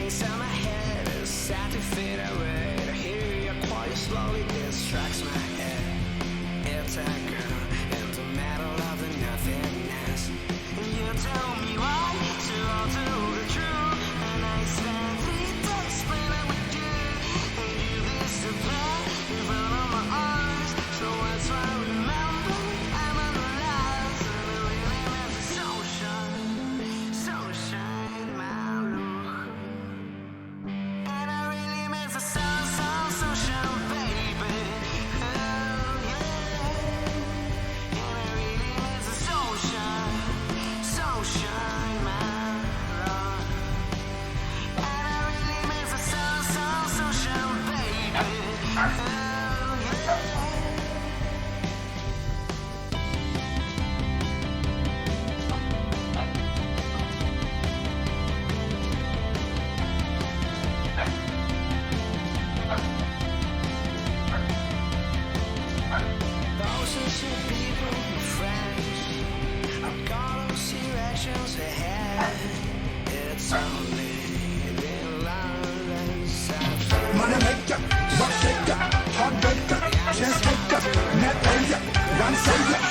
inside my head is sad to fade away. To hear you call you slowly distracts my head. It's a girl in the middle of the nothingness. You tell me why to alter the truth, and I spend 3 days playing with you. And you disappear in front of my eyes. So what's why I remember I'm analyzed, and I really miss the sunshine, my love. And I really miss the sunshine, baby. Oh yeah. And I really miss the sunshine, my love. And I really miss the sunshine, baby. Oh yeah. Thousands of people, my friends, I've got those directions ahead. It's only been lines I've Moneymaker, rock shaker, heartbreaker, chance taker, net payer, run savior.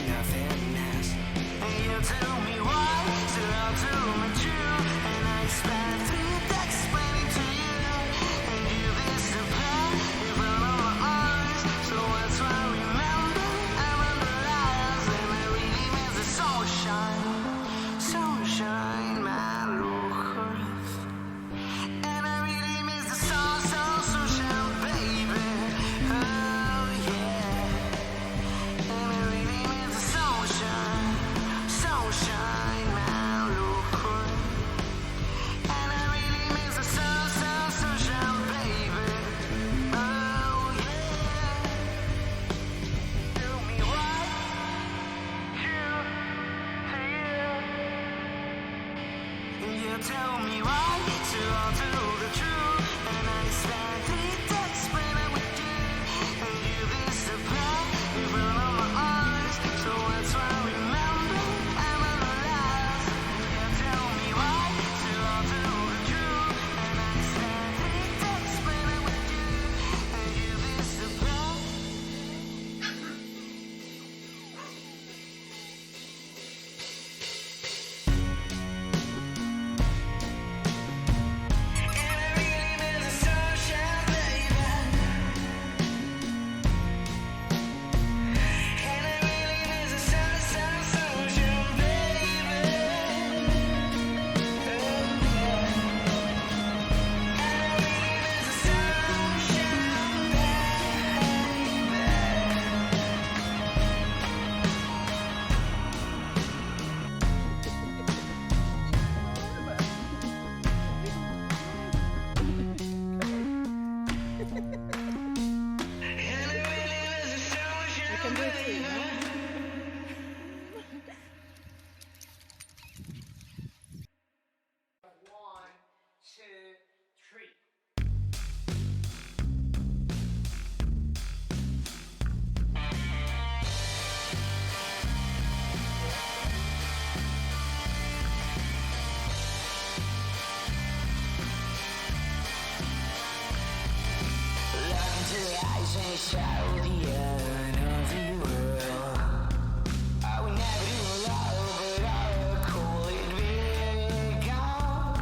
nothingness. And you tell me why to alter my truth, and I spend 3 days explaining to you, and you disappear in front of my eyes. So what's why I remember I'm analyzed, and I really miss the sunshine, my love. And I really miss the sunshine, baby. Oh yeah. And I really miss the sunshine, my love. And I really miss the sunshine, baby. Oh yeah. Tell me why you tell me why to alter the truth, and I spend 3 days explaining with you, and you disappear in front of my eyes. So that's why I remember I'm analyzed. You tell me why to alter the truth, and I spend 3 days explaining with you, and you disappear. And I really miss the sunshine, baby. And I really miss the sunshine, baby. And I really miss the sunshine, And I really miss the sunshine, baby. One, two, three. Look into the eyes and show the end of the world. I would never do love, but I would call it become.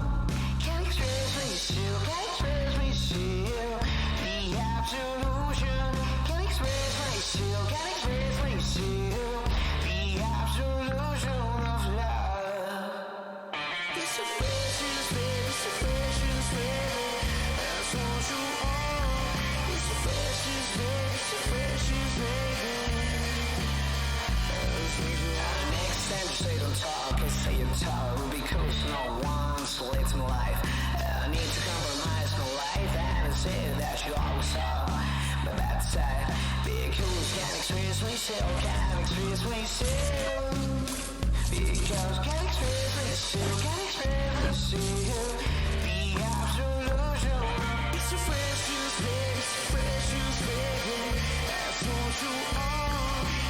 Can't express me still, can't express me still. The absolution. Can't express me still, can't express me still. The absolution of love. It's a precious baby, it's a precious baby. That's what you are. It's a precious baby, it's a precious baby. Next time you say don't talk, I say you talk, because no one's lets me life. I need to compromise my life, and I say that you always talk. But that's sad, because can't express myself, can't express myself. Because can't express myself, can't express myself. The absolution. It's a precious baby, it's a precious baby. That's what you are.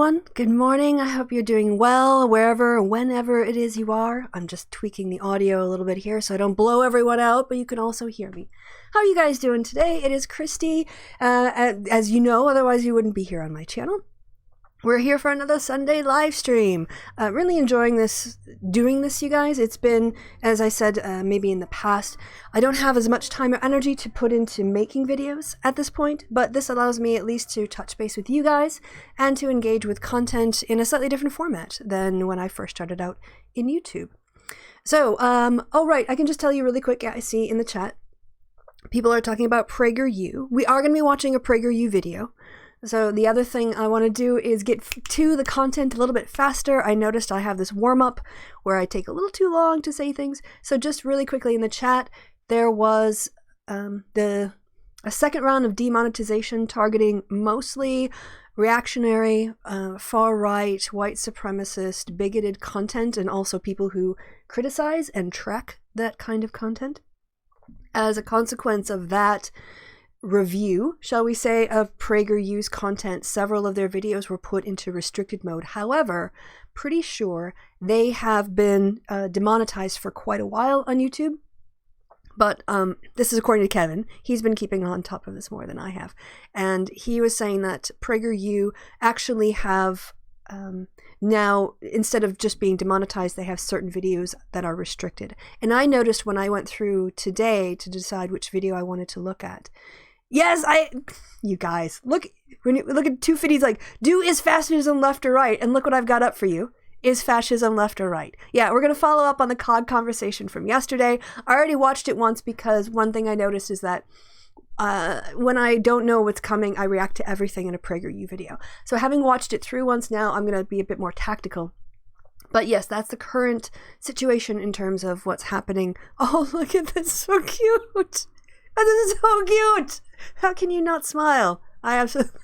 everyone. Good morning. I hope you're doing well wherever, whenever it is you are. I'm just tweaking the audio a little bit here so I don't blow everyone out, but you can also hear me. How are you guys doing today? It is Christy. As you know, otherwise you wouldn't be here on my channel. We're here for another Sunday live stream. Really enjoying doing this, you guys. It's been, as I said, maybe in the past, I don't have as much time or energy to put into making videos at this point, but this allows me at least to touch base with you guys and to engage with content in a slightly different format than when I first started out in YouTube. So, oh right, I can just tell you really quick, I see in the chat, people are talking about PragerU. We are going to be watching a PragerU video. So the other thing I want to do is get to the content a little bit faster. I noticed I have this warm-up where I take a little too long to say things. So just really quickly in the chat, there was a second round of demonetization targeting mostly reactionary, far-right, white supremacist, bigoted content, and also people who criticize and track that kind of content. As a consequence of that review, shall we say, of PragerU's content, several of their videos were put into restricted mode. However, pretty sure they have been demonetized for quite a while on YouTube. But this is according to Kevin. He's been keeping on top of this more than I have. And he was saying that PragerU actually have now, instead of just being demonetized, they have certain videos that are restricted. And I noticed when I went through today to decide which video I wanted to look at, yes, you guys, look, when you look at two videos like, is fascism left or right? And look what I've got up for you. Is fascism left or right? Yeah, we're going to follow up on the COG conversation from yesterday. I already watched it once because one thing I noticed is that when I don't know what's coming, I react to everything in a PragerU video. So having watched it through once now, I'm going to be a bit more tactical. But yes, that's the current situation in terms of what's happening. Oh, look at this. So cute. Oh, this is so cute. How can you not smile? I absolutely...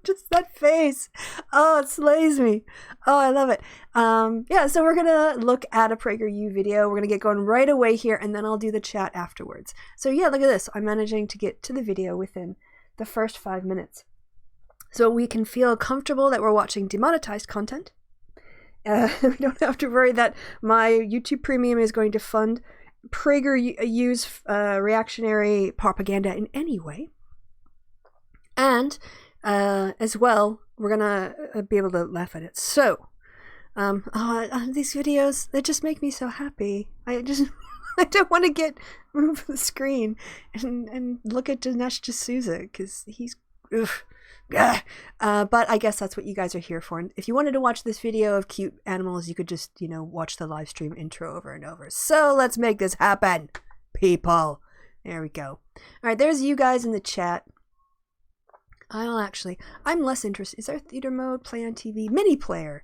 just that face. Oh, it slays me. Oh, I love it. Yeah, so we're gonna look at a PragerU video. We're gonna get going right away here, and then I'll do the chat afterwards. So yeah, look at this. I'm managing to get to the video within the first 5 minutes. So we can feel comfortable that we're watching demonetized content. We don't have to worry that my YouTube Premium is going to fund PragerU's reactionary propaganda in any way. And as well, we're gonna be able to laugh at it. So, these videos, they just make me so happy. I don't want to move the screen and look at Dinesh D'Souza because he's, but I guess that's what you guys are here for. And if you wanted to watch this video of cute animals, you could just, watch the live stream intro over and over. So let's make this happen, people. There we go. All right, there's you guys in the chat. I'm less interested. Is there theater mode, play on TV, mini player?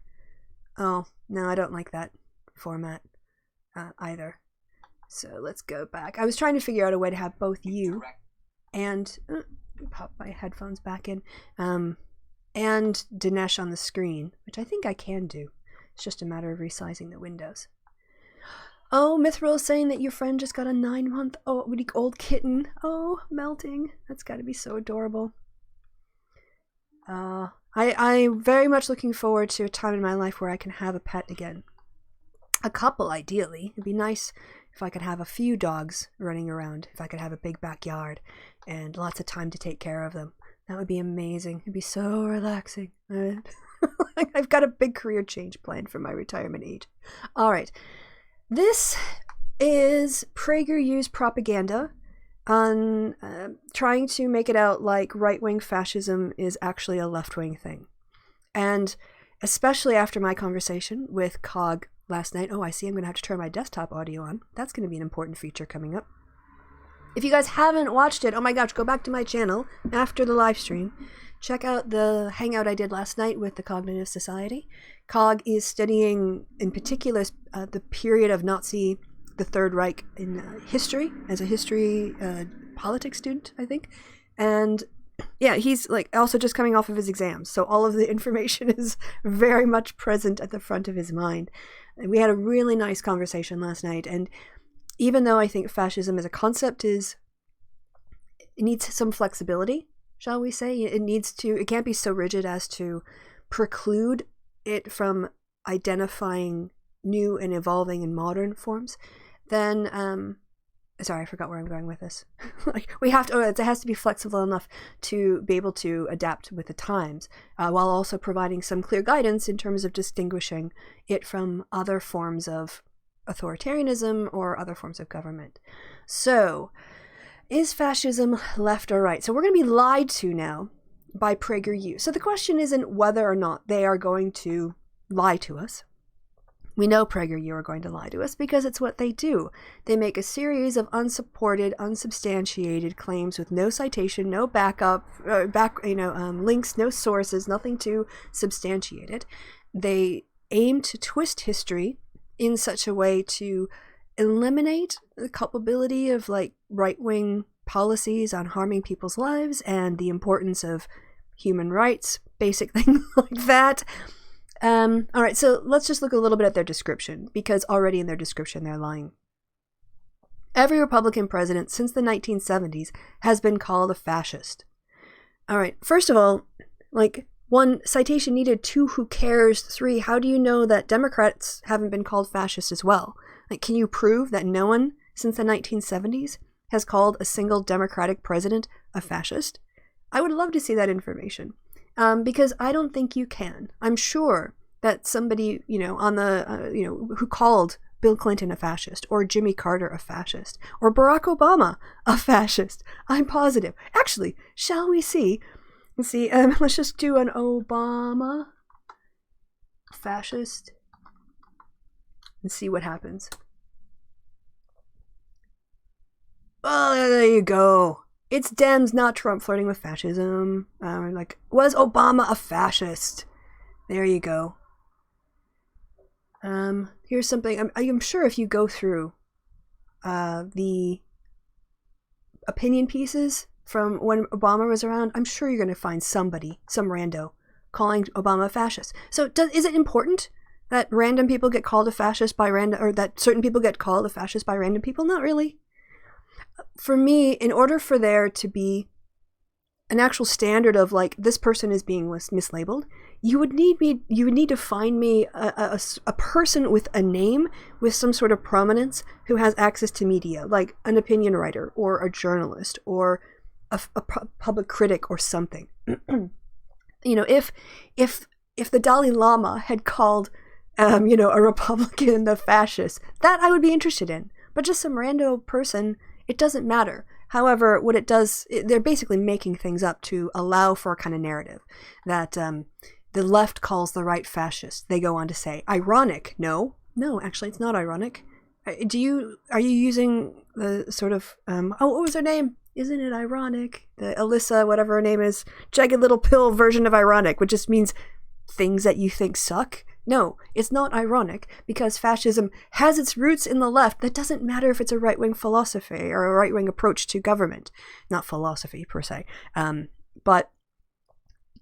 Oh, no, I don't like that format either. So let's go back. I was trying to figure out a way to have both you and, pop my headphones back in, and Dinesh on the screen, which I think I can do. It's just a matter of resizing the windows. Oh, Mithril is saying that your friend just got a 9-month-old kitten. Oh, melting. That's got to be so adorable. I'm very much looking forward to a time in my life where I can have a pet again. A couple, ideally. It'd be nice if I could have a few dogs running around, if I could have a big backyard and lots of time to take care of them. That would be amazing. It'd be so relaxing. I've got a big career change planned for my retirement age. All right. This is PragerU's propaganda on trying to make it out like right-wing fascism is actually a left-wing thing. And especially after my conversation with COG last night. Oh, I see I'm going to have to turn my desktop audio on. That's going to be an important feature coming up. If you guys haven't watched it, oh my gosh, go back to my channel after the live stream. Check out the hangout I did last night with the Cognitive Society. COG is studying, in particular, the period of the Third Reich in history, as a history politics student, I think. And yeah, he's also just coming off of his exams, so all of the information is very much present at the front of his mind. And we had a really nice conversation last night, and even though I think fascism as a concept it needs some flexibility, shall we say. It can't be so rigid as to preclude it from identifying new and evolving and modern forms. Then, sorry, I forgot where I'm going with this. Like, it has to be flexible enough to be able to adapt with the times, while also providing some clear guidance in terms of distinguishing it from other forms of authoritarianism or other forms of government. So, is fascism left or right? So we're going to be lied to now by PragerU. So the question isn't whether or not they are going to lie to us. We know PragerU are going to lie to us because it's what they do. They make a series of unsupported, unsubstantiated claims with no citation, no backup, links, no sources, nothing to substantiate it. They aim to twist history in such a way to eliminate the culpability of like right-wing policies on harming people's lives and the importance of human rights, basic things like that. All right, so let's just look a little bit at their description, because already in their description they're lying. Every Republican president since the 1970s has been called a fascist. All right, first of all, like, 1, citation needed. 2, who cares? 3, how do you know that Democrats haven't been called fascist as well? Like, can you prove that no one since the 1970s has called a single Democratic president a fascist? I would love to see that information. Because I don't think you can. I'm sure that somebody, who called Bill Clinton a fascist, or Jimmy Carter a fascist, or Barack Obama a fascist. I'm positive. Actually, shall we see? Let's see. Let's just do an Obama fascist and see what happens. Oh, there you go. It's Dems, not Trump, flirting with fascism. Was Obama a fascist? There you go. Here's something. I'm sure if you go through the opinion pieces from when Obama was around, I'm sure you're going to find somebody, some rando, calling Obama a fascist. So is it important that random people get called a fascist by random, or that certain people get called a fascist by random people? Not really. For me, in order for there to be an actual standard of like, this person is being mislabeled, you would need to find me a person with a name, with some sort of prominence, who has access to media, like an opinion writer or a journalist or a public critic or something. If the Dalai Lama had called a Republican a fascist, that I would be interested in. But just some rando person, it doesn't matter. However, what it does, they're basically making things up to allow for a kind of narrative that the left calls the right fascist. They go on to say, ironic. No, actually, it's not ironic. Are you using the sort of, what was her name? Isn't it ironic? The Alyssa, whatever her name is, jagged little pill version of ironic, which just means things that you think suck. No, it's not ironic, because fascism has its roots in the left. That doesn't matter if it's a right-wing philosophy or a right-wing approach to government. Not philosophy, per se. But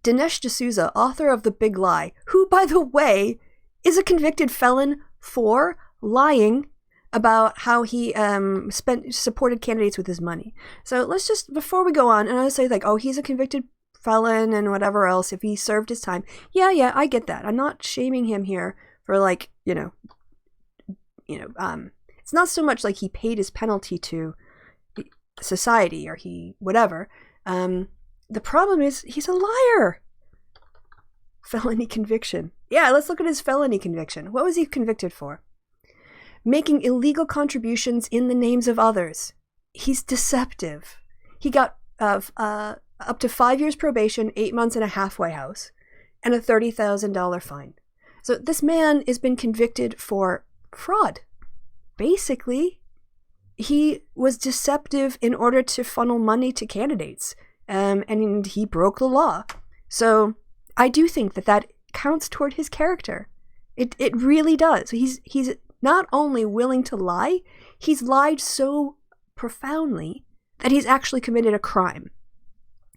Dinesh D'Souza, author of The Big Lie, who, by the way, is a convicted felon for lying about how he supported candidates with his money. So let's just, before we go on, and I say he's a convicted felon and whatever else, if he served his time. Yeah, I get that. I'm not shaming him here for it's not so much like he paid his penalty to society or he whatever. The problem is he's a liar. Felony conviction. Yeah, let's look at his felony conviction. What was he convicted for? Making illegal contributions in the names of others. He's deceptive. He got up to 5 years probation, 8 months in a halfway house, and a $30,000 fine. So this man has been convicted for fraud. Basically, he was deceptive in order to funnel money to candidates, and he broke the law. So I do think that counts toward his character. It really does. He's not only willing to lie, he's lied so profoundly that he's actually committed a crime.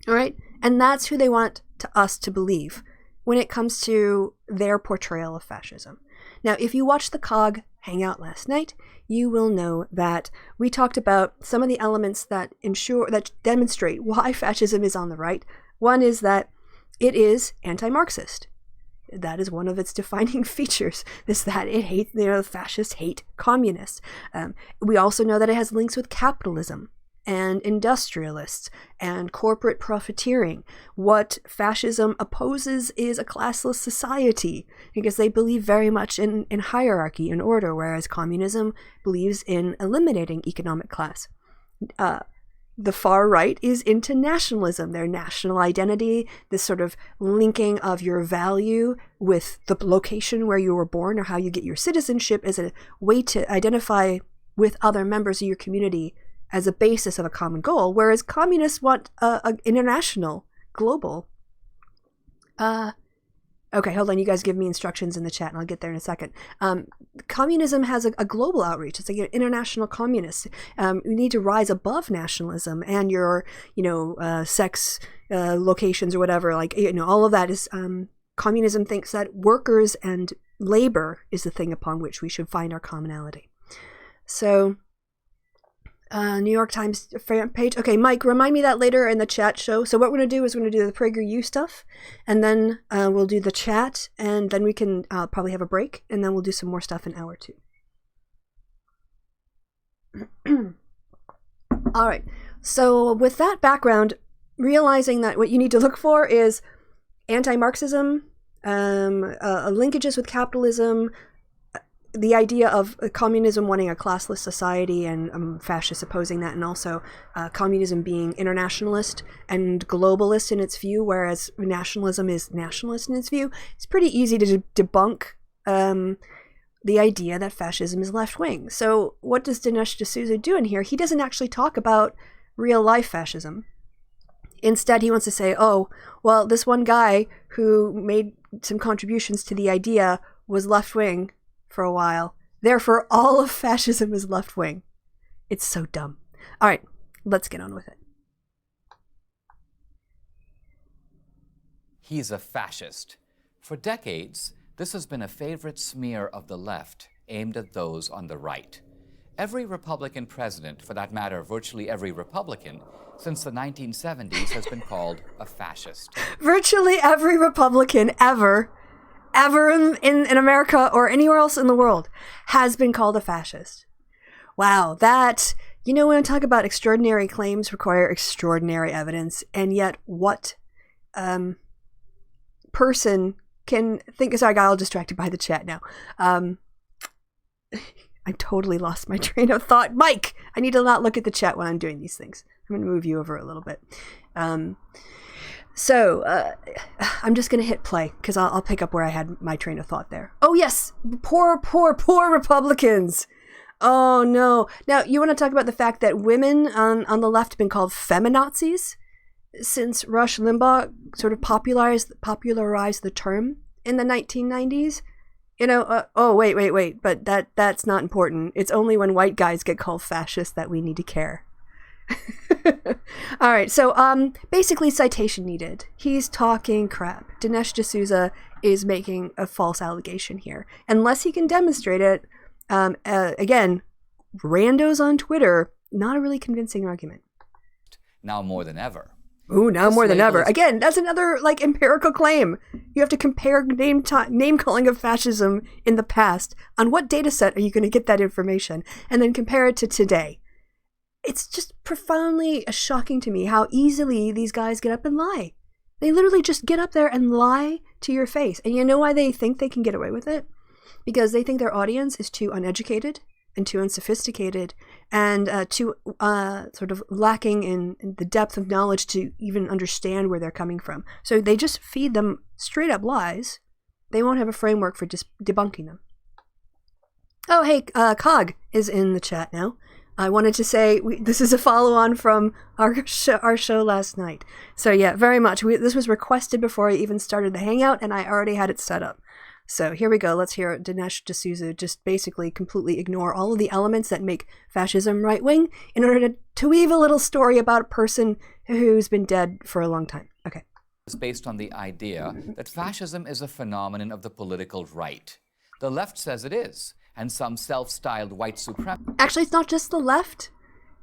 All right? And that's who they want us to believe when it comes to their portrayal of fascism. Now, if you watch the COG Hangout last night, you will know that we talked about some of the elements that demonstrate why fascism is on the right. One is that it is anti-Marxist. That is one of its defining features, is that it hates, fascists hate communists. We also know that it has links with capitalism and industrialists and corporate profiteering. What fascism opposes is a classless society, because they believe very much in hierarchy and order, whereas communism believes in eliminating economic class. The far right is into nationalism, their national identity, this sort of linking of your value with the location where you were born or how you get your citizenship as a way to identify with other members of your community as a basis of a common goal, whereas communists want an international, global. Okay, hold on. You guys give me instructions in the chat, and I'll get there in a second. Communism has a global outreach. It's like an international communist. We need to rise above nationalism and your, sex locations or whatever. All of that is. Communism thinks that workers and labor is the thing upon which we should find our commonality. So. New York Times fan page. Okay, Mike, remind me that later in the chat show. So what we're going to do is we're going to do the PragerU stuff, and then we'll do the chat, and then we can probably have a break, and then we'll do some more stuff in hour 2. All right. So with that background, realizing that what you need to look for is anti-Marxism, linkages with capitalism, the idea of communism wanting a classless society and fascists opposing that, and also communism being internationalist and globalist in its view, whereas nationalism is nationalist in its view. It's pretty easy to debunk the idea that fascism is left-wing. So what does Dinesh D'Souza do in here? He doesn't actually talk about real-life fascism. Instead, he wants to say, oh, well, this one guy who made some contributions to the idea was left-wing for a while. Therefore, all of fascism is left-wing. It's so dumb. All right, let's get on with it. He's a fascist. For decades, this has been a favorite smear of the left aimed at those on the right. Every Republican president, for that matter, virtually every Republican, since the 1970s has been called a fascist. Virtually every Republican ever in America or anywhere else in the world has been called a fascist. Wow, that, when I talk about extraordinary claims require extraordinary evidence, and yet what person can think, sorry, I got all distracted by the chat now. I totally lost my train of thought. Mike, I need to not look at the chat when I'm doing these things. I'm going to move you over a little bit. So I'm just going to hit play because I'll pick up where I had my train of thought there. Oh, yes. Poor Republicans. Oh, no. Now, you want to talk about the fact that women on the left have been called feminazis since Rush Limbaugh sort of popularized the term in the 1990s? Wait. But that's not important. It's only when white guys get called fascist that we need to care. All right, so basically citation needed. He's talking crap. Dinesh D'Souza is making a false allegation here. Unless he can demonstrate it, again, randos on Twitter, not a really convincing argument. Now more than ever. Ooh, now more than ever. Again, that's another empirical claim. You have to compare name calling of fascism in the past. On what data set are you going to get that information? And then compare it to today. It's just profoundly shocking to me how easily these guys get up and lie. They literally just get up there and lie to your face. And you know why they think they can get away with it? Because they think their audience is too uneducated and too unsophisticated and too sort of lacking in the depth of knowledge to even understand where they're coming from. So they just feed them straight up lies. They won't have a framework for just debunking them. Oh, hey, Cog is in the chat now. I wanted to say this is a follow-on from our show last night. So yeah, very much. This was requested before I even started the Hangout, and I already had it set up. So here we go. Let's hear Dinesh D'Souza just basically completely ignore all of the elements that make fascism right-wing in order to weave a little story about a person who's been dead for a long time. Okay. It's based on the idea that fascism is a phenomenon of the political right. The left says it is, and some self-styled white supremacists. Actually, it's not just the left,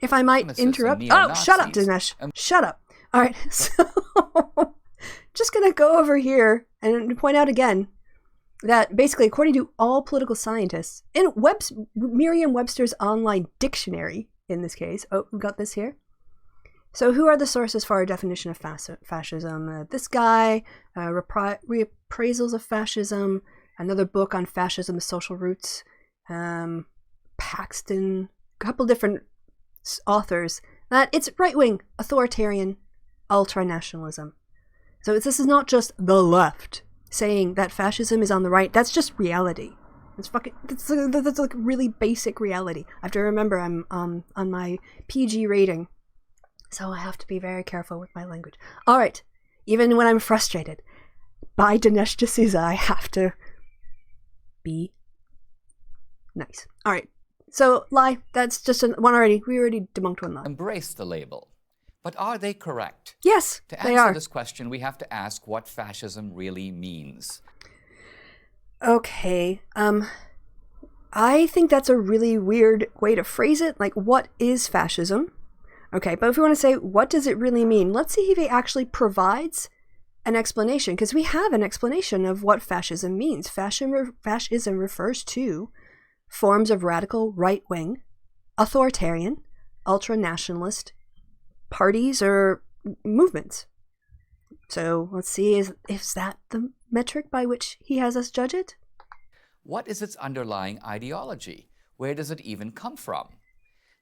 if I might and interrupt. Oh, neo-Nazis. shut up, Dinesh. Shut up. All right, so just going to go over here and point out again that basically, according to all political scientists, in Merriam-Webster's online dictionary, in this case, oh, we've got this here. So who are the sources for our definition of fascism? This guy, Reappraisals of Fascism, another book on fascism, social roots, Paxton, a couple different authors, that it's right-wing, authoritarian, ultra-nationalism. So this is not just the left saying that fascism is on the right. That's just reality. That's like really basic reality. I have to remember I'm on my PG rating, so I have to be very careful with my language. All right, even when I'm frustrated by Dinesh D'Souza, I have to be nice. All right, so lie. That's just one already. We already debunked one lie. Embrace the label. But are they correct? Yes, To they answer are. this question, we have to ask what fascism really means. Okay, I think that's a really weird way to phrase it. Like, what is fascism? Okay, but if we want to say, what does it really mean? Let's see if he actually provides an explanation, because we have an explanation of what fascism means. Fascism refers to forms of radical right-wing, authoritarian, ultra-nationalist parties or movements. So let's see, is that the metric by which he has us judge it? What is its underlying ideology? Where does it even come from?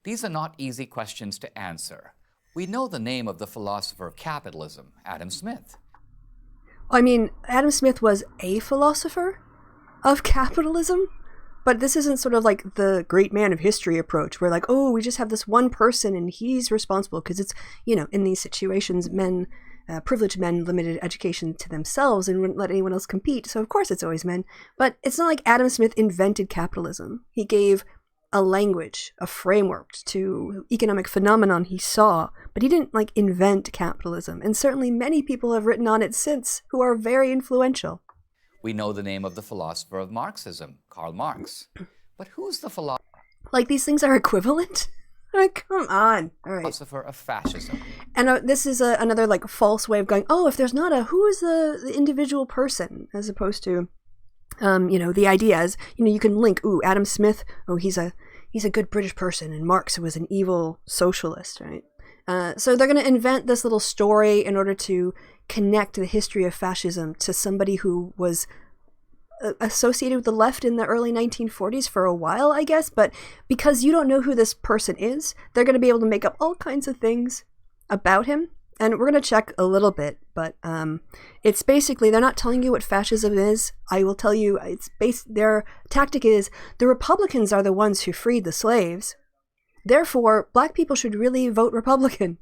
These are not easy questions to answer. We know the name of the philosopher of capitalism, Adam Smith. I mean, Adam Smith was a philosopher of capitalism, but this isn't sort of like the great man of history approach where like, oh, we just have this one person and he's responsible, because it's, in these situations, privileged men limited education to themselves and wouldn't let anyone else compete. So of course it's always men. But it's not like Adam Smith invented capitalism. He gave a language, a framework to economic phenomenon he saw, but he didn't invent capitalism. And certainly many people have written on it since who are very influential. We know the name of the philosopher of Marxism, Karl Marx. But who's the philosopher Like, these things are equivalent? Come on. All right. of fascism? And this is another false way of going, oh, if there's not who is the individual person, as opposed to the idea is, you can link, Adam Smith, he's a good British person, and Marx was an evil socialist, right? So they're going to invent this little story in order to connect the history of fascism to somebody who was associated with the left in the early 1940s for a while, I guess, but because you don't know who this person is, they're going to be able to make up all kinds of things about him. And we're going to check a little bit, but it's basically, they're not telling you what fascism is. I will tell you, their tactic is, the Republicans are the ones who freed the slaves. Therefore, black people should really vote Republican.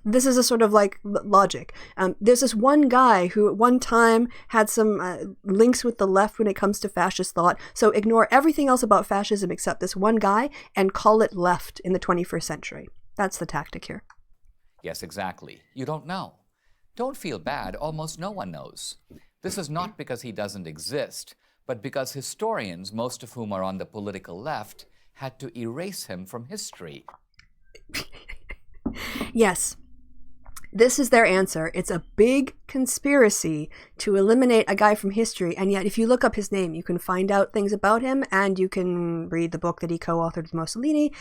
This is a sort of logic. There's this one guy who at one time had some links with the left when it comes to fascist thought, so ignore everything else about fascism except this one guy and call it left in the 21st century. That's the tactic here. Yes, exactly. You don't know. Don't feel bad. Almost no one knows. This is not because he doesn't exist, but because historians, most of whom are on the political left, had to erase him from history. Yes. This is their answer. It's a big conspiracy to eliminate a guy from history, and yet if you look up his name, you can find out things about him, and you can read the book that he co-authored with Mussolini.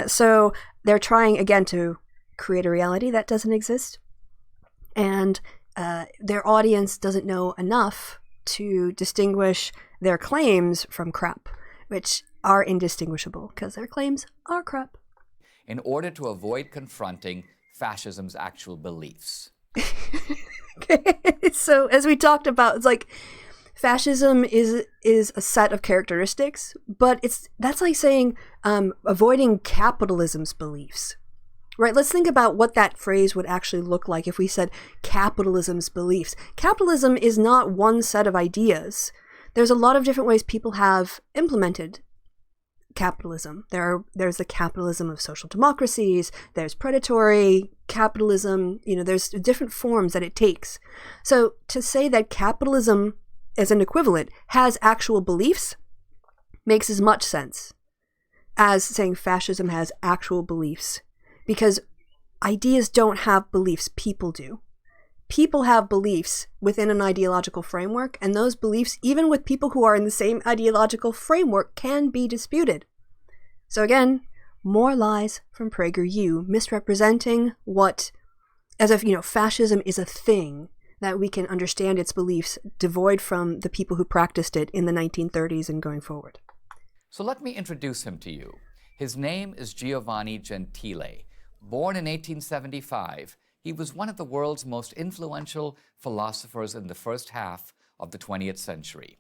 So they're trying, again, to create a reality that doesn't exist, and their audience doesn't know enough to distinguish their claims from crap, which are indistinguishable because their claims are crap. In order to avoid confronting fascism's actual beliefs. So as we talked about, it's like fascism is a set of characteristics, but that's like saying avoiding capitalism's beliefs. Right, let's think about what that phrase would actually look like if we said capitalism's beliefs. Capitalism is not one set of ideas. There's a lot of different ways people have implemented capitalism. There's the capitalism of social democracies, there's predatory capitalism, there's different forms that it takes. So to say that capitalism as an equivalent has actual beliefs makes as much sense as saying fascism has actual beliefs, because ideas don't have beliefs, people do. People have beliefs within an ideological framework, and those beliefs, even with people who are in the same ideological framework, can be disputed. So again, more lies from PragerU, misrepresenting what, as if, fascism is a thing, that we can understand its beliefs devoid from the people who practiced it in the 1930s and going forward. So let me introduce him to you. His name is Giovanni Gentile. Born in 1875, he was one of the world's most influential philosophers in the first half of the 20th century.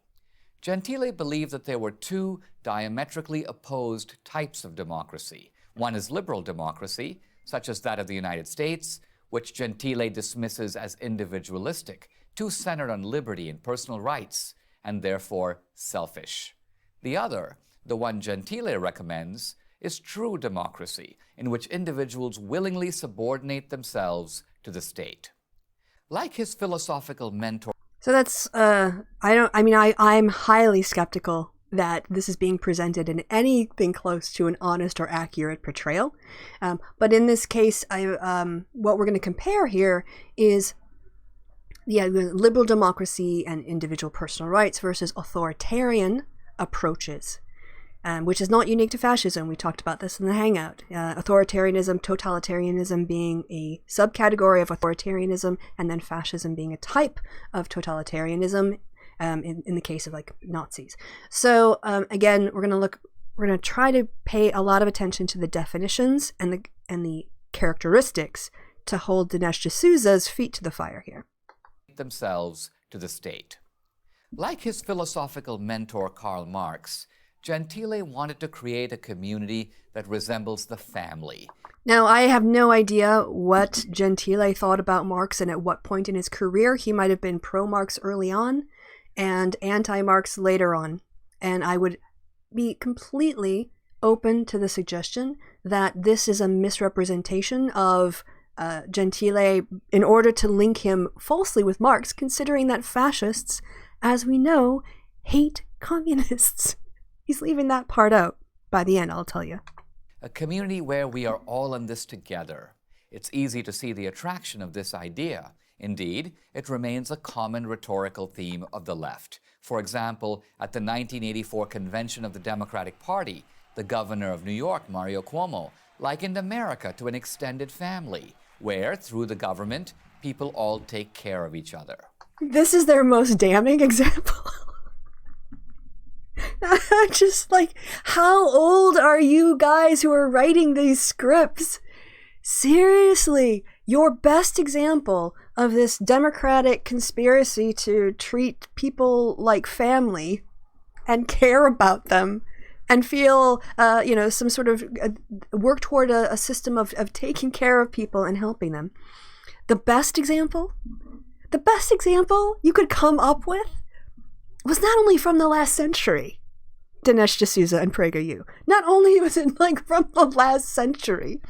Gentile believed that there were two diametrically opposed types of democracy. One is liberal democracy, such as that of the United States, which Gentile dismisses as individualistic, too centered on liberty and personal rights, and therefore selfish. The other, the one Gentile recommends, is true democracy, in which individuals willingly subordinate themselves to the state. Like his philosophical mentor... So that's, I'm highly skeptical that this is being presented in anything close to an honest or accurate portrayal. But in this case, what we're going to compare here is liberal democracy and individual personal rights versus authoritarian approaches. Which is not unique to fascism. We talked about this in the Hangout. Authoritarianism, totalitarianism being a subcategory of authoritarianism, and then fascism being a type of totalitarianism in the case of like Nazis. So again, we're going to try to pay a lot of attention to the definitions and the characteristics to hold Dinesh D'Souza's feet to the fire here. Themselves to the state. Like his philosophical mentor Karl Marx, Gentile wanted to create a community that resembles the family. Now, I have no idea what Gentile thought about Marx and at what point in his career. He might have been pro-Marx early on and anti-Marx later on. And I would be completely open to the suggestion that this is a misrepresentation of Gentile in order to link him falsely with Marx, considering that fascists, as we know, hate communists. He's leaving that part out. By the end, I'll tell you. A community where we are all in this together. It's easy to see the attraction of this idea. Indeed, it remains a common rhetorical theme of the left. For example, at the 1984 convention of the Democratic Party, the governor of New York, Mario Cuomo, likened America to an extended family, where, through the government, people all take care of each other. This is their most damning example. Just like, how old are you guys who are writing these scripts? Seriously, your best example of this democratic conspiracy to treat people like family and care about them and feel, some sort of work toward a system of taking care of people and helping them. The best example you could come up with was not only from the last century, Dinesh D'Souza and PragerU. Not only was it from the last century,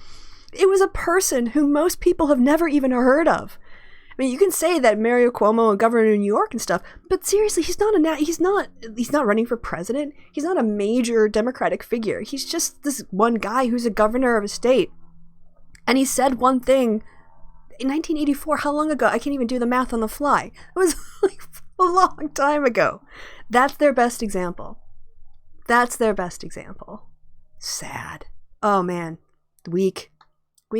it was a person who most people have never even heard of. I mean, you can say that Mario Cuomo, a governor of New York and stuff, but seriously, he's not running for president. He's not a major Democratic figure. He's just this one guy who's a governor of a state. And he said one thing in 1984. How long ago? I can't even do the math on the fly. It was a long time ago. That's their best example. Sad. Oh man. Weak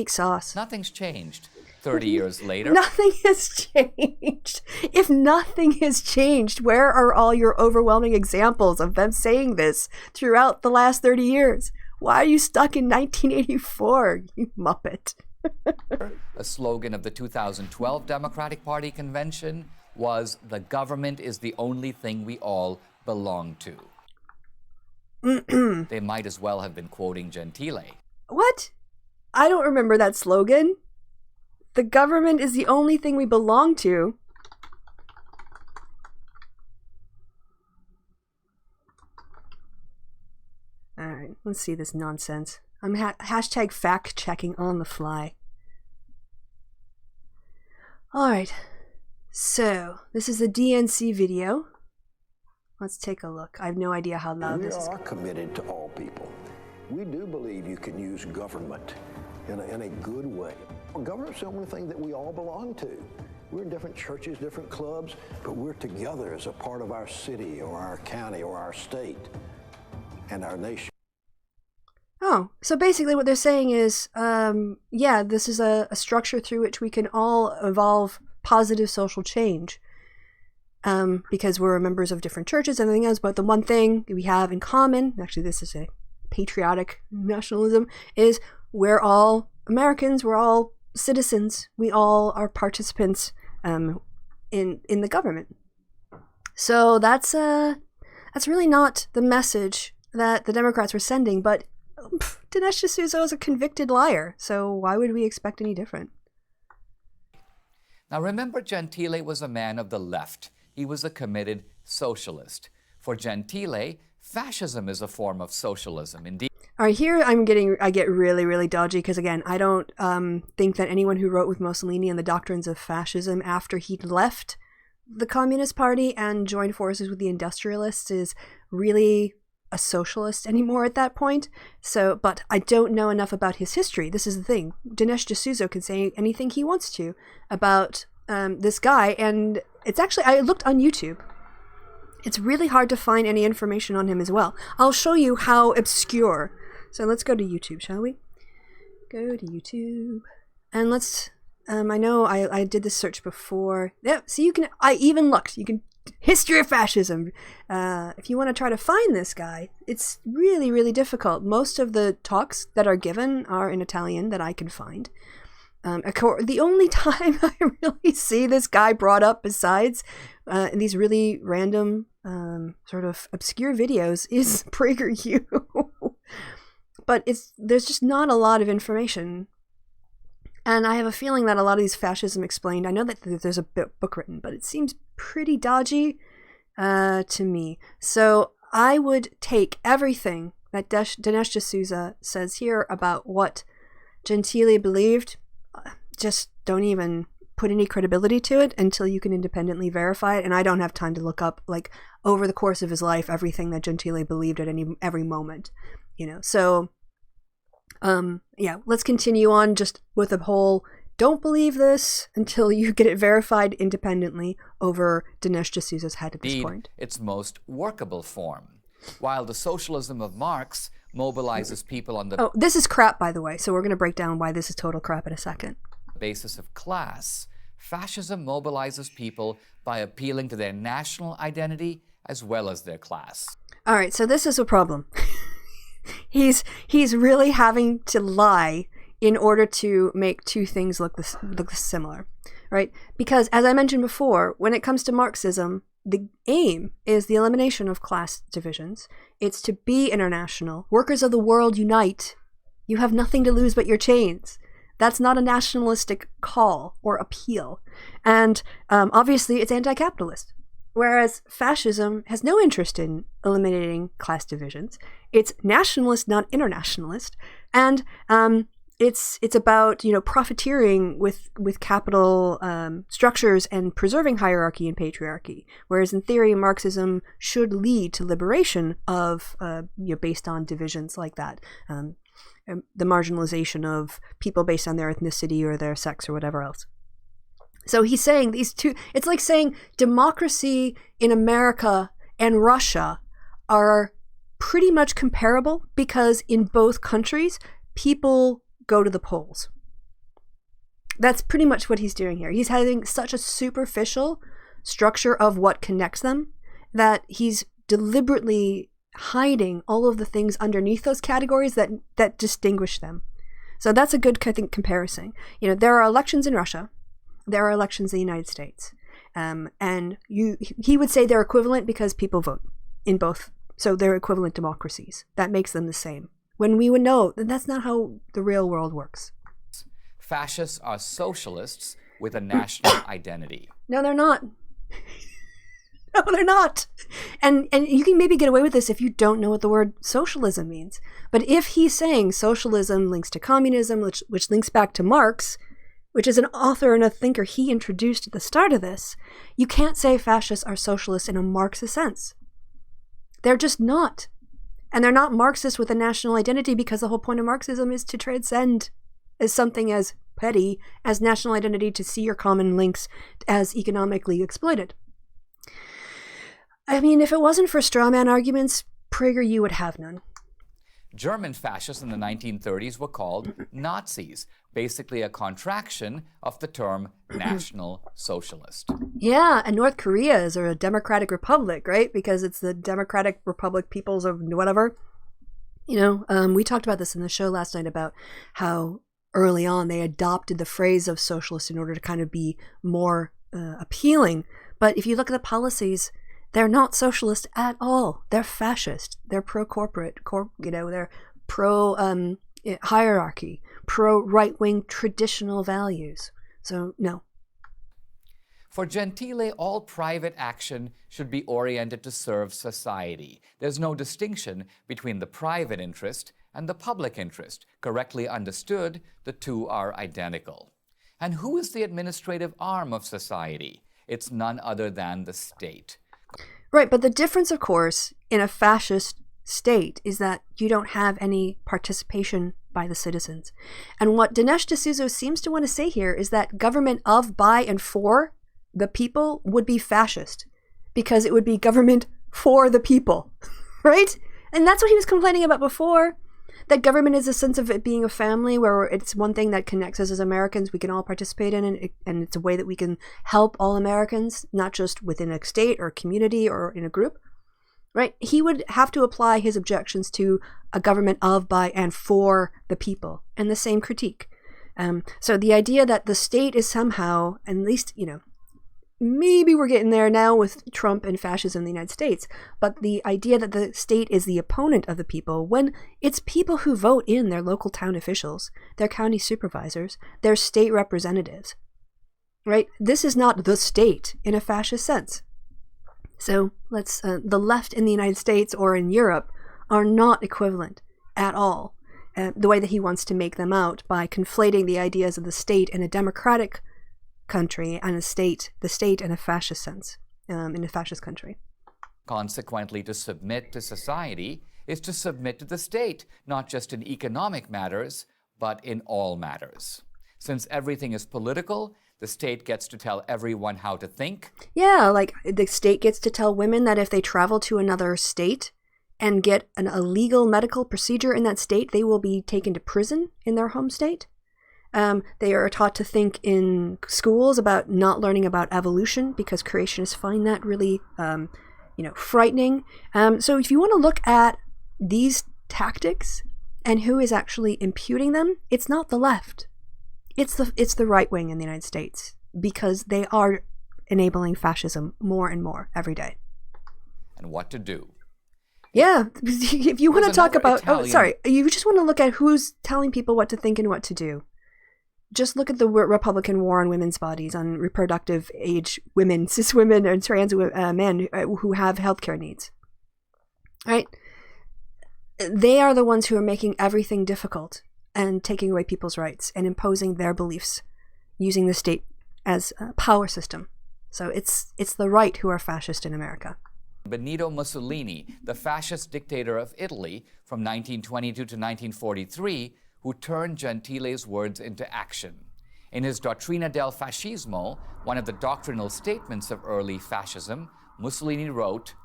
sauce. Nothing's changed 30 years later. Nothing has changed. If nothing has changed, where are all your overwhelming examples of them saying this throughout the last 30 years? Why are you stuck in 1984, you muppet? A slogan of the 2012 Democratic Party convention was, "The government is the only thing we all belong to." They might as well have been quoting Gentile. What? I don't remember that slogan. The government is the only thing we belong to. Alright, let's see this nonsense. I'm hashtag fact-checking on the fly. Alright, so this is a DNC video Let's take a look. I have no idea how loud We this is. are committed to all people. We do believe you can use government in a good way. Government's the only thing that we all belong to. We're in different churches, different clubs, but we're together as a part of our city or our county or our state and our nation. Oh, so basically what they're saying is, yeah, this is a structure through which we can all evolve positive social change. Because we're members of different churches and everything else, but the one thing we have in common, actually this is a patriotic nationalism, is we're all Americans, we're all citizens, we all are participants in the government. So that's really not the message that the Democrats were sending, but Dinesh D'Souza is a convicted liar, so why would we expect any different? Now remember, Gentile was a man of the left. He was a committed socialist. For Gentile, fascism is a form of socialism. Indeed, all right, here I get really, really dodgy because, again, I don't think that anyone who wrote with Mussolini and the doctrines of fascism after he'd left the Communist Party and joined forces with the industrialists is really a socialist anymore at that point. So, but I don't know enough about his history. This is the thing. Dinesh D'Souza can say anything he wants to about this guy, and it's actually, I looked on YouTube. It's really hard to find any information on him as well. I'll show you how obscure. So let's go to YouTube, shall we? Go to YouTube. And let's, I know I did this search before. Yeah, so you can, I even looked. You can, history of fascism. If you want to try to find this guy, it's really, really difficult. Most of the talks that are given are in Italian that I can find. The only time I really see this guy brought up besides in these really random sort of obscure videos is PragerU. But there's just not a lot of information. And I have a feeling that a lot of these fascism explained, I know that there's a book written, but it seems pretty dodgy to me. So I would take everything that Dinesh D'Souza says here about what Gentile believed. Just don't even put any credibility to it until you can independently verify it. And I don't have time to look up, like, over the course of his life, everything that Gentile believed at every moment, you know. So, yeah, let's continue on just with the whole don't believe this until you get it verified independently over Dinesh D'Souza's head at this point. Its most workable form. While the socialism of Marx mobilizes people on the Oh, this is crap, by the way, so we're going to break down why this is total crap in a second. basis of class, fascism mobilizes people by appealing to their national identity as well as their class. All right, so this is a problem. He's really having to lie in order to make two things look similar, right? Because as I mentioned before, when it comes to Marxism, the aim is the elimination of class divisions. It's to be international. Workers of the world unite. You have nothing to lose but your chains. That's not a nationalistic call or appeal. And obviously it's anti-capitalist. Whereas fascism has no interest in eliminating class divisions. It's nationalist, not internationalist. And it's about, you know, profiteering with capital structures and preserving hierarchy and patriarchy. Whereas in theory, Marxism should lead to liberation of, based on divisions like that. The marginalization of people based on their ethnicity or their sex or whatever else. So he's saying these two, it's like saying democracy in America and Russia are pretty much comparable because in both countries, people go to the polls. That's pretty much what he's doing here. He's having such a superficial structure of what connects them that he's deliberately hiding all of the things underneath those categories that distinguish them. So that's a good, I think, comparison. You know, there are elections in Russia. There are elections in the United States. And he would say they're equivalent because people vote in both. So they're equivalent democracies. That makes them the same. When we would know that that's not how the real world works. Fascists are socialists with a national identity. No, they're not. No, they're not. And you can maybe get away with this if you don't know what the word socialism means. But if he's saying socialism links to communism, which links back to Marx, which is an author and a thinker he introduced at the start of this, you can't say fascists are socialists in a Marxist sense. They're just not. And they're not Marxist with a national identity, because the whole point of Marxism is to transcend as something as petty as national identity, to see your common links as economically exploited. I mean, if it wasn't for strawman arguments, PragerU would have none. German fascists in the 1930s were called Nazis, basically a contraction of the term National Socialist. Yeah, and North Korea is a democratic republic, right? Because it's the Democratic Republic Peoples of whatever. You know, we talked about this in the show last night about how early on they adopted the phrase of socialist in order to kind of be more appealing. But if you look at the policies, they're not socialist at all. They're fascist. They're pro-corporate. They're pro-hierarchy, pro-right-wing traditional values. So, no. For Gentile, all private action should be oriented to serve society. There's no distinction between the private interest and the public interest. Correctly understood, the two are identical. And who is the administrative arm of society? It's none other than the state. Right, but the difference, of course, in a fascist state is that you don't have any participation by the citizens. And what Dinesh D'Souza seems to want to say here is that government of, by, and for the people would be fascist, because it would be government for the people, right? And that's what he was complaining about before, that government is a sense of it being a family where it's one thing that connects us as Americans, we can all participate in, and it's a way that we can help all Americans, not just within a state or a community or in a group, right? He would have to apply his objections to a government of, by, and for the people, and the same critique. So the idea that the state is somehow, at least, you know, maybe we're getting there now with Trump and fascism in the United States, but the idea that the state is the opponent of the people, when it's people who vote in their local town officials, their county supervisors, their state representatives, right? This is not the state in a fascist sense. So the left in the United States or in Europe are not equivalent at all, the way that he wants to make them out by conflating the ideas of the state in a democratic country and the state in a fascist sense, in a fascist country. Consequently, to submit to society is to submit to the state, not just in economic matters, but in all matters. Since everything is political, the state gets to tell everyone how to think. Yeah, like the state gets to tell women that if they travel to another state and get an illegal medical procedure in that state, they will be taken to prison in their home state. They are taught to think in schools about not learning about evolution because creationists find that really, frightening. So if you want to look at these tactics and who is actually imputing them, it's not the left. It's the right wing in the United States, because they are enabling fascism more and more every day. And what to do? Yeah, if you want to talk about, Italian... you just want to look at who's telling people what to think and what to do. Just look at the Republican war on women's bodies, on reproductive age women, cis women, and trans men who have healthcare needs. Right? They are the ones who are making everything difficult and taking away people's rights and imposing their beliefs, using the state as a power system. So it's the right who are fascist in America. Benito Mussolini, the fascist dictator of Italy from 1922 to 1943, who turned Gentile's words into action. In his Dottrina del Fascismo, one of the doctrinal statements of early fascism, Mussolini wrote,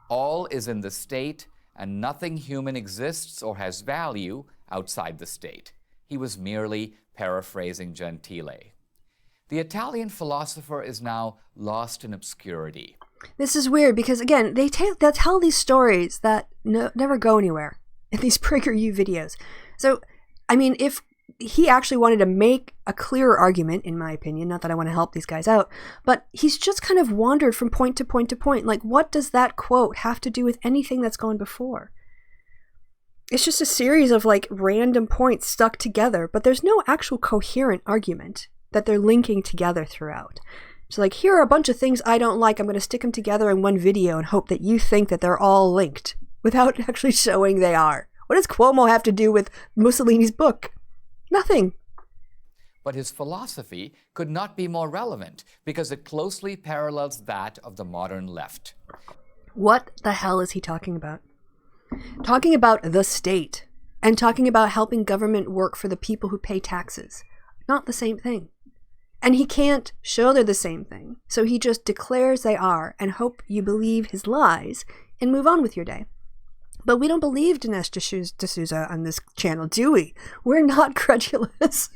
"All is in the state, and nothing human exists or has value outside the state." He was merely paraphrasing Gentile. The Italian philosopher is now lost in obscurity. This is weird because, again, they tell these stories that never go anywhere in these PragerU videos. So, I mean, if he actually wanted to make a clearer argument, in my opinion, not that I want to help these guys out, but he's just kind of wandered from point to point to point. Like, what does that quote have to do with anything that's gone before? It's just a series of, like, random points stuck together, but there's no actual coherent argument that they're linking together throughout. So, like, here are a bunch of things I don't like. I'm going to stick them together in one video and hope that you think that they're all linked without actually showing they are. What does Cuomo have to do with Mussolini's book? Nothing. But his philosophy could not be more relevant because it closely parallels that of the modern left. What the hell is he talking about? Talking about the state and talking about helping government work for the people who pay taxes. Not the same thing. And he can't show they're the same thing. So he just declares they are and hope you believe his lies and move on with your day. But we don't believe Dinesh D'Souza on this channel, do we? We're not credulous.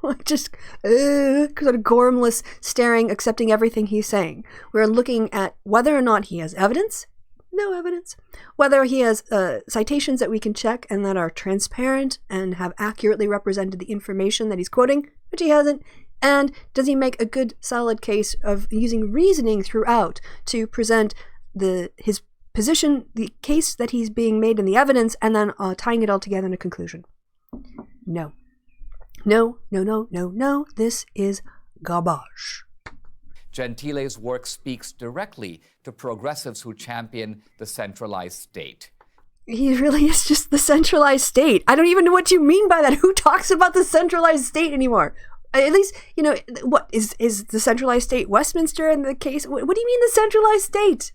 We're just sort of gormless, staring, accepting everything he's saying. We're looking at whether or not he has evidence. No evidence. Whether he has citations that we can check and that are transparent and have accurately represented the information that he's quoting, which he hasn't. And does he make a good, solid case of using reasoning throughout to present his position, the case that he's being made, and the evidence, and then tying it all together in a conclusion? No. No. This is garbage. Gentile's work speaks directly to progressives who champion the centralized state. He really is just the centralized state. I don't even know what you mean by that. Who talks about the centralized state anymore? At least, what is the centralized state Westminster in the case? What do you mean the centralized state?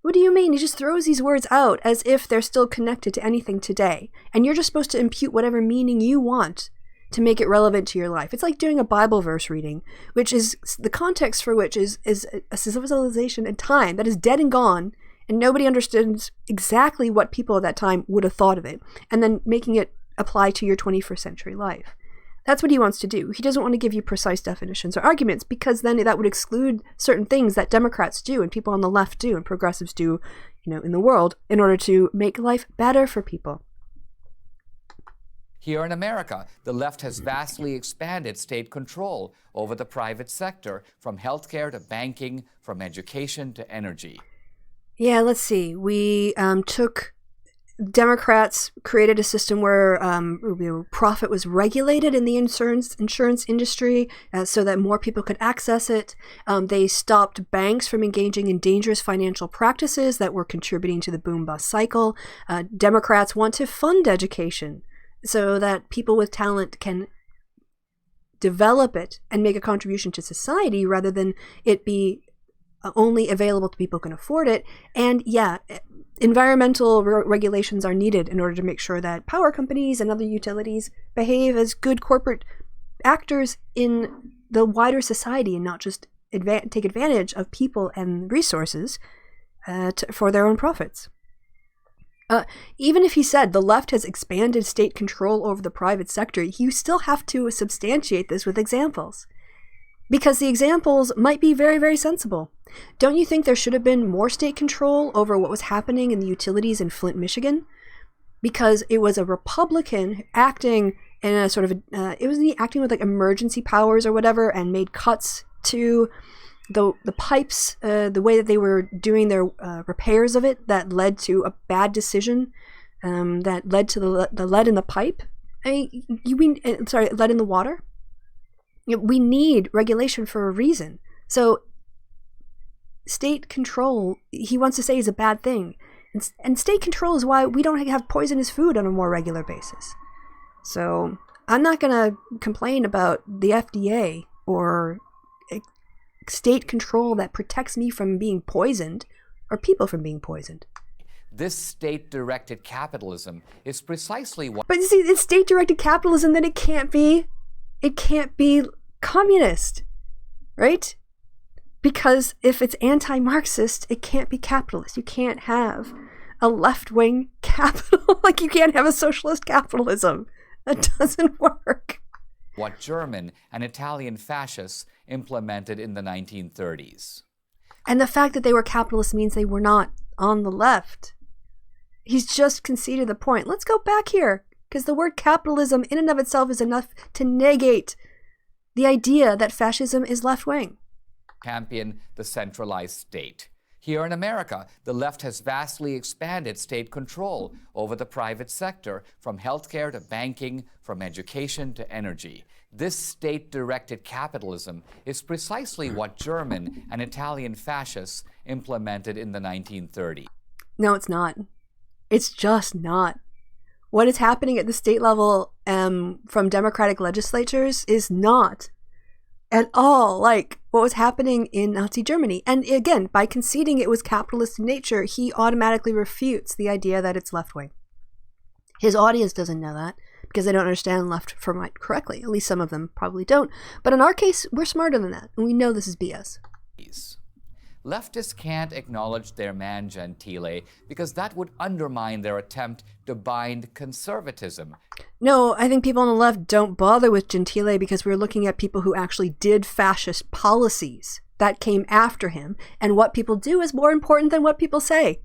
What do you mean? He just throws these words out as if they're still connected to anything today. And you're just supposed to impute whatever meaning you want to make it relevant to your life. It's like doing a Bible verse reading, which is the context for which is a civilization and time that is dead and gone, and nobody understands exactly what people at that time would have thought of it, and then making it apply to your 21st century life. That's what he wants to do. He doesn't want to give you precise definitions or arguments, because then that would exclude certain things that Democrats do and people on the left do and progressives do, in the world in order to make life better for people. Here in America, the left has vastly expanded state control over the private sector, from healthcare to banking, from education to energy. Yeah, let's see. We Democrats created a system where profit was regulated in the insurance industry so that more people could access it. They stopped banks from engaging in dangerous financial practices that were contributing to the boom-bust cycle. Democrats want to fund education so that people with talent can develop it and make a contribution to society rather than it be only available to people who can afford it. And yeah, environmental regulations are needed in order to make sure that power companies and other utilities behave as good corporate actors in the wider society and not just take advantage of people and resources for their own profits. Even if he said the left has expanded state control over the private sector, you still have to substantiate this with examples, because the examples might be very, very sensible. Don't you think there should have been more state control over what was happening in the utilities in Flint, Michigan? Because it was a Republican acting in a sort of, acting with like emergency powers or whatever, and made cuts to the pipes, the way that they were doing their repairs of it, that led to a bad decision, that led to the lead in the pipe. Lead in the water? We need regulation for a reason. So state control, he wants to say, is a bad thing. And state control is why we don't have poisonous food on a more regular basis. So I'm not going to complain about the FDA or state control that protects me from being poisoned or people from being poisoned. This state-directed capitalism is precisely what... But you see, it's state-directed capitalism, then it can't be communist, right? Because if it's anti-Marxist, it can't be capitalist. You can't have a left-wing capital, like you can't have a socialist capitalism. That doesn't work. What German and Italian fascists implemented in the 1930s. And the fact that they were capitalists means they were not on the left. He's just conceded the point. Let's go back here, because the word capitalism in and of itself is enough to negate the idea that fascism is left-wing. Champion the centralized state. Here in America, the left has vastly expanded state control over the private sector, from healthcare to banking, from education to energy. This state-directed capitalism is precisely what German and Italian fascists implemented in the 1930s. No, it's not. It's just not. What is happening at the state level from Democratic legislatures is not at all like what was happening in Nazi Germany. And again, by conceding it was capitalist in nature, he automatically refutes the idea that it's left-wing. His audience doesn't know that because they don't understand left from right correctly. At least some of them probably don't. But in our case, we're smarter than that, and we know this is BS. Leftists can't acknowledge their man Gentile because that would undermine their attempt to bind conservatism. No, I think people on the left don't bother with Gentile because we're looking at people who actually did fascist policies that came after him, and what people do is more important than what people say.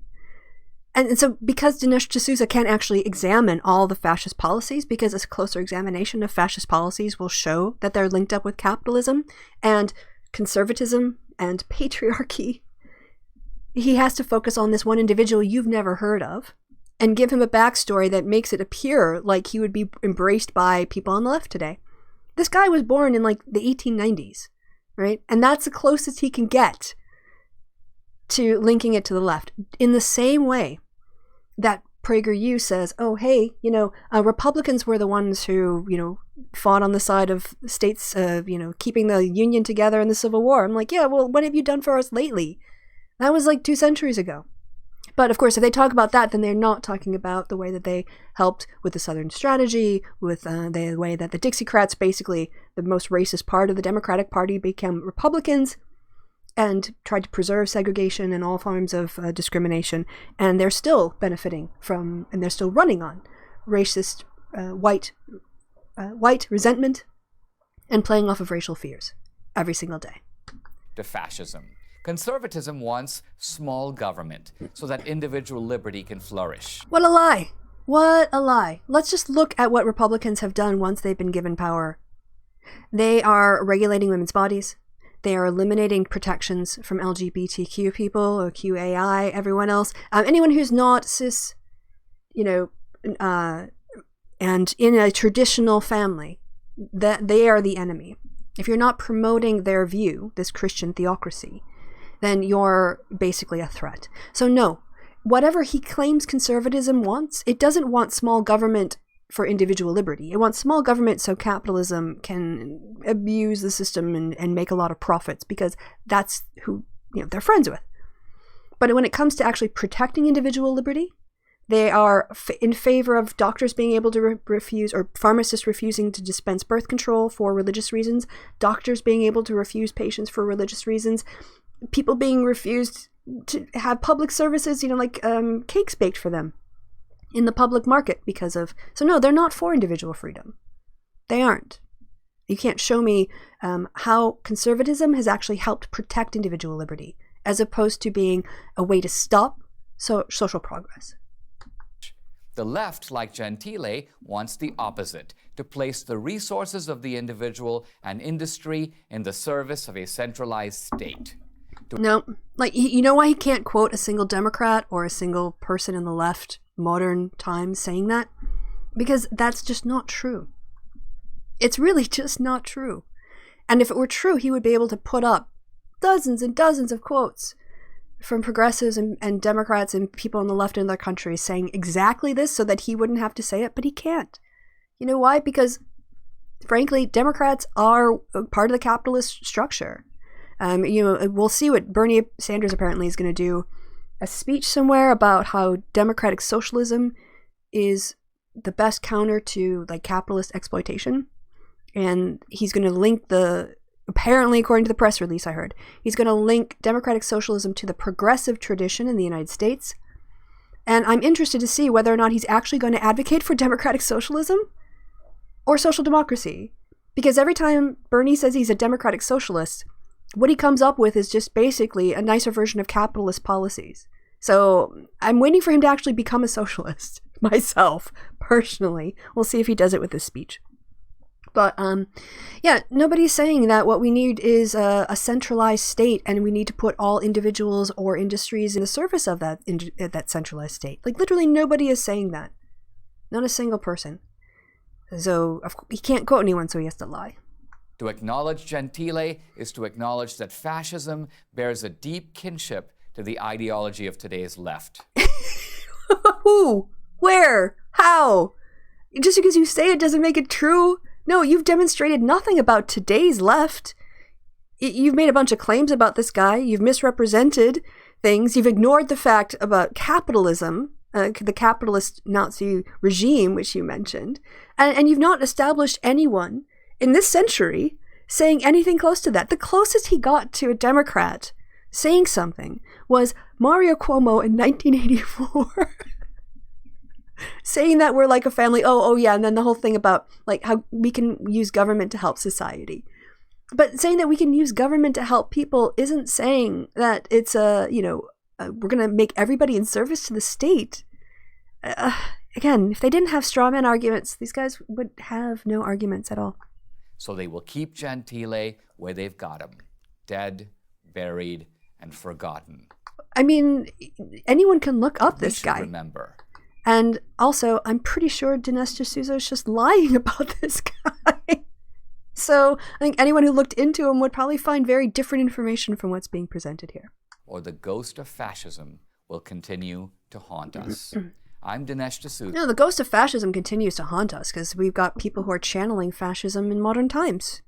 And so because Dinesh D'Souza can't actually examine all the fascist policies, because a closer examination of fascist policies will show that they're linked up with capitalism and conservatism and patriarchy, he has to focus on this one individual you've never heard of and give him a backstory that makes it appear like he would be embraced by people on the left today. This guy was born in like the 1890s, right? And that's the closest he can get to linking it to the left. In the same way that PragerU says, oh, hey, Republicans were the ones who, fought on the side of states, keeping the Union together in the Civil War. I'm like, yeah, well, what have you done for us lately? That was like 2 centuries ago. But of course, if they talk about that, then they're not talking about the way that they helped with the Southern strategy, with the way that the Dixiecrats, basically the most racist part of the Democratic Party, became Republicans and tried to preserve segregation and all forms of discrimination. And they're still benefiting from, and they're still running on racist white resentment and playing off of racial fears every single day. To fascism. Conservatism wants small government so that individual liberty can flourish. What a lie. What a lie. Let's just look at what Republicans have done once they've been given power. They are regulating women's bodies. They are eliminating protections from LGBTQ people or QAI, everyone else. Anyone who's not cis, and in a traditional family, that they are the enemy. If you're not promoting their view, this Christian theocracy, then you're basically a threat. So no, whatever he claims conservatism wants, it doesn't want small government for individual liberty. It wants small government so capitalism can abuse the system and make a lot of profits, because that's who they're friends with. But when it comes to actually protecting individual liberty, they are in favor of doctors being able to refuse, or pharmacists refusing to dispense birth control for religious reasons, doctors being able to refuse patients for religious reasons, people being refused to have public services, cakes baked for them in the public market because of... So no, they're not for individual freedom. They aren't. You can't show me how conservatism has actually helped protect individual liberty, as opposed to being a way to stop social progress. The left, like Gentile, wants the opposite, to place the resources of the individual and industry in the service of a centralized state. No, you know why he can't quote a single Democrat or a single person in the left modern times saying that? Because that's just not true. It's really just not true. And if it were true, he would be able to put up dozens and dozens of quotes from progressives and Democrats and people on the left in their country saying exactly this so that he wouldn't have to say it, but he can't. You know why? Because, frankly, Democrats are part of the capitalist structure. We'll see what Bernie Sanders apparently is going to do, a speech somewhere about how democratic socialism is the best counter to capitalist exploitation. And he's going to link apparently, according to the press release I heard, he's going to link democratic socialism to the progressive tradition in the United States. And I'm interested to see whether or not he's actually going to advocate for democratic socialism or social democracy. Because every time Bernie says he's a democratic socialist, what he comes up with is just basically a nicer version of capitalist policies. So I'm waiting for him to actually become a socialist myself, personally. We'll see if he does it with this speech. But nobody's saying that what we need is a centralized state, and we need to put all individuals or industries in the service of that centralized state. Literally nobody is saying that. Not a single person. So he can't quote anyone, so he has to lie. To acknowledge Gentile is to acknowledge that fascism bears a deep kinship to the ideology of today's left. Who? Where? How? Just because you say it doesn't make it true. No, you've demonstrated nothing about today's left. you've made a bunch of claims about this guy. You've misrepresented things. You've ignored the fact about capitalism, the capitalist Nazi regime, which you mentioned. And you've not established anyone in this century saying anything close to that. The closest he got to a Democrat saying something was Mario Cuomo in 1984. Saying that we're like a family. Oh yeah. And then the whole thing about like how we can use government to help society. But saying that we can use government to help people isn't saying that it's we're going to make everybody in service to the state. Again, if they didn't have straw man arguments, these guys would have no arguments at all. So they will keep Gentile where they've got him, dead, buried, and forgotten. I mean, anyone can look up this guy. Remember. And also, I'm pretty sure Dinesh D'Souza is just lying about this guy. So I think anyone who looked into him would probably find very different information from what's being presented here. Or the ghost of fascism will continue to haunt us. I'm Dinesh D'Souza. No, the ghost of fascism continues to haunt us because we've got people who are channeling fascism in modern times.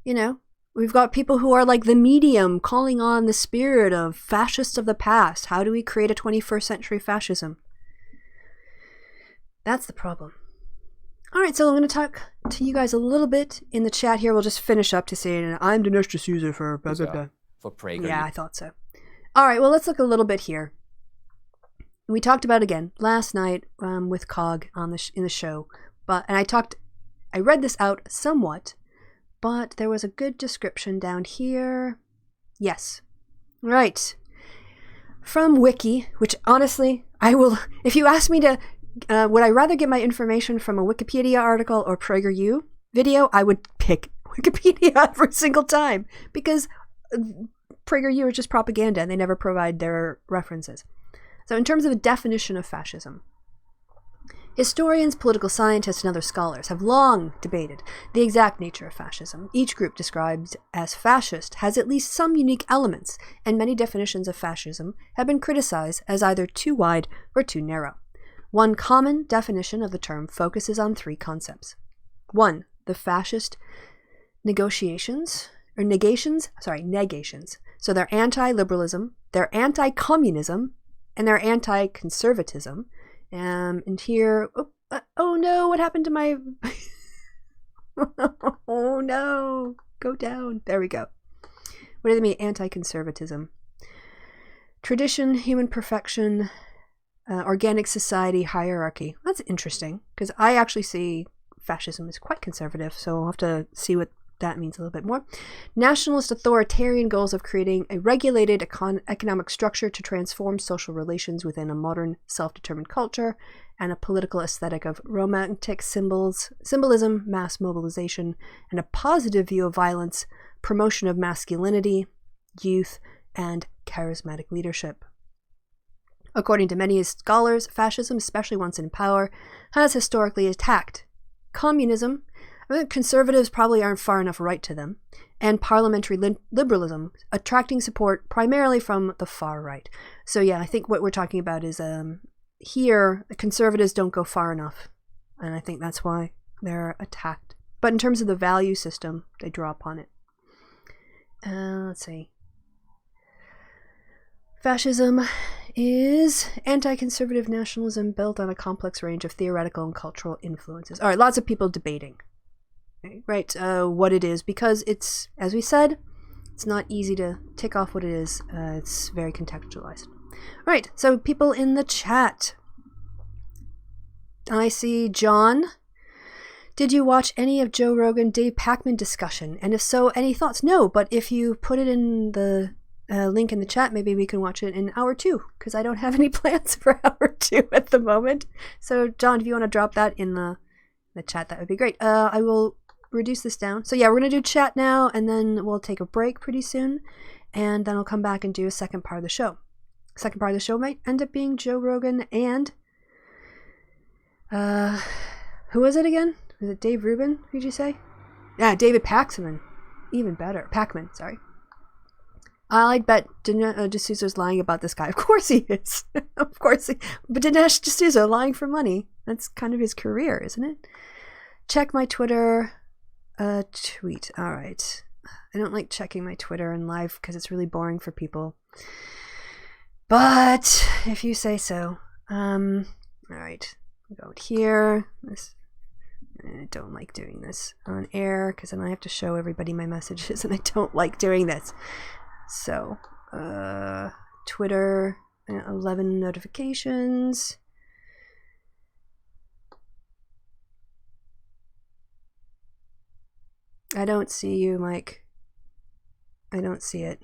We've got people who are like the medium calling on the spirit of fascists of the past. How do we create a 21st century fascism? That's the problem. All right, so I'm going to talk to you guys a little bit in the chat here. We'll just finish up to say, I'm Dinesh D'Souza for blah, blah, blah. For PragerU. Yeah, I thought so. All right, well, let's look a little bit here. We talked about, again, last night with Cog in the show. I read this out somewhat, but there was a good description down here. Yes. Right. From Wiki, which honestly, if you ask me to, would I rather get my information from a Wikipedia article or PragerU video, I would pick Wikipedia every single time because PragerU is just propaganda and they never provide their references. So in terms of a definition of fascism, historians, political scientists, and other scholars have long debated the exact nature of fascism. Each group described as fascist has at least some unique elements, and many definitions of fascism have been criticized as either too wide or too narrow. One common definition of the term focuses on three concepts. 1. The fascist negations. So they're anti-liberalism, they're anti-communism, and they're anti-conservatism. And here, oh no, what happened to my... Oh no, go down. There we go. What do they mean? Anti-conservatism. Tradition, human perfection, organic society, hierarchy. That's interesting, because I actually see fascism as quite conservative, so I'll have to see what that means a little bit more. Nationalist authoritarian goals of creating a regulated economic structure to transform social relations within a modern self-determined culture, and a political aesthetic of romantic symbolism, mass mobilization, and a positive view of violence, promotion of masculinity, youth, and charismatic leadership. According to many scholars, fascism, especially once in power, has historically attacked communism. Conservatives probably aren't far enough right to them, and parliamentary liberalism, attracting support primarily from the far right. So yeah, I think what we're talking about is here, the conservatives don't go far enough, and I think that's why they're attacked. But in terms of the value system, they draw upon it. Let's see. Fascism is anti-conservative nationalism built on a complex range of theoretical and cultural influences. All right, lots of people debating. Right, what it is, because it's, as we said, it's not easy to tick off what it is. It's very contextualized. Right, so people in the chat. I see John. Did you watch any of Joe Rogan, Dave Pakman discussion? And if so, any thoughts? No, but if you put it in the link in the chat, maybe we can watch it in hour 2, because I don't have any plans for hour 2 at the moment. So John, if you want to drop that in the chat, that would be great. I will reduce this down. So yeah, we're going to do chat now, and then we'll take a break pretty soon, and then I'll come back and do a second part of the show. Second part of the show might end up being Joe Rogan and who was it again? Was it Dave Rubin? Who did you say? Yeah, David Paxman. Even better. Pakman, sorry. I'd bet D'Souza's lying about this guy. Of course he is. Of course he... But Dinesh D'Souza lying for money. That's kind of his career, isn't it? Check my Twitter tweet. All right. I don't like checking my Twitter and live because it's really boring for people. But if you say so. Alright. Go here. I don't like doing this on air because then I have to show everybody my messages and I don't like doing this. So, Twitter, 11 notifications. I don't see you, Mike. I don't see it.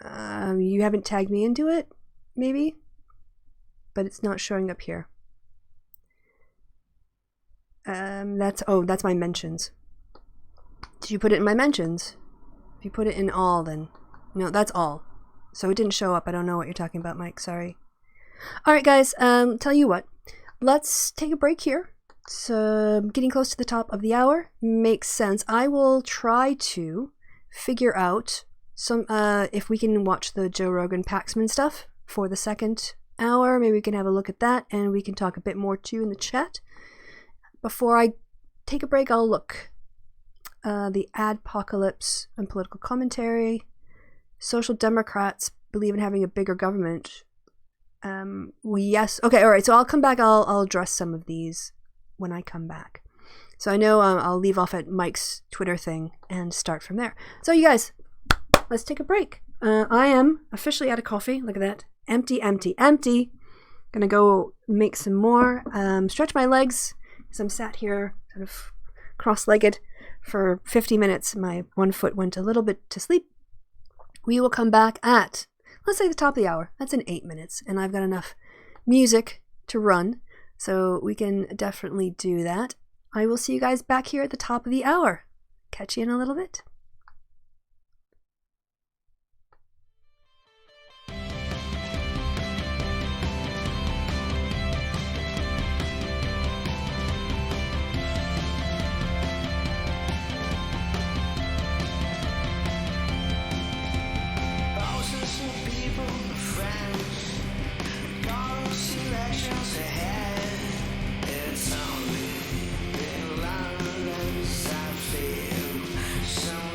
You haven't tagged me into it, maybe? But it's not showing up here. That's my mentions. Did you put it in my mentions? If you put it in all, then... No, that's all. So it didn't show up. I don't know what you're talking about, Mike. Sorry. Alright, guys. Tell you what. Let's take a break here. So, getting close to the top of the hour. Makes sense. I will try to figure out some if we can watch the Joe Rogan Paxman stuff for the second hour. Maybe we can have a look at that and we can talk a bit more too in the chat. Before I take a break, I'll look. The adpocalypse and political commentary. Social Democrats believe in having a bigger government. Yes. Okay, alright, so I'll come back. I'll address some of these when I come back. So I know I'll leave off at Mike's Twitter thing and start from there. So you guys, let's take a break. I am officially out of coffee. Look at that. Empty, empty, empty. Gonna go make some more. Stretch my legs as I'm sat here sort of cross-legged for 50 minutes. My one foot went a little bit to sleep. We will come back at, let's say, the top of the hour. That's in 8 minutes. And I've got enough music to run. So we can definitely do that. I will see you guys back here at the top of the hour. Catch you in a little bit. Thousands of people, friends, regardless elections ahead. It's only been London, I feel.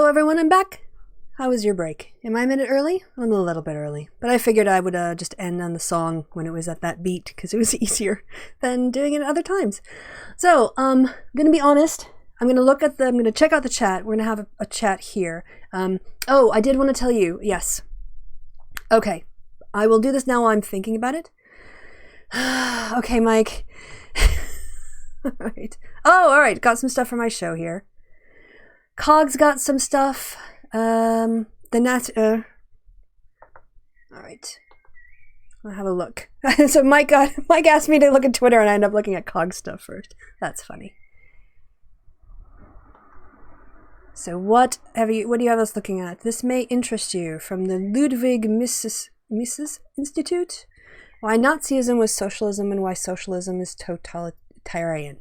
Hello everyone, I'm back. How was your break? Am I a minute early? I'm a little bit early, but I figured I would just end on the song when it was at that beat because it was easier than doing it at other times. So, I'm gonna be honest. I'm gonna check out the chat. We're gonna have a chat here. Oh, I did want to tell you, yes. Okay, I will do this now while I'm thinking about it. Okay, Mike. Alright. Oh, alright, got some stuff for my show here. Cog's got some stuff. Alright. I'll have a look. So Mike asked me to look at Twitter and I ended up looking at Cog stuff first. That's funny. So what do you have us looking at? This may interest you. From the Ludwig Mises Institute. Why Nazism was socialism and why socialism is totalitarian.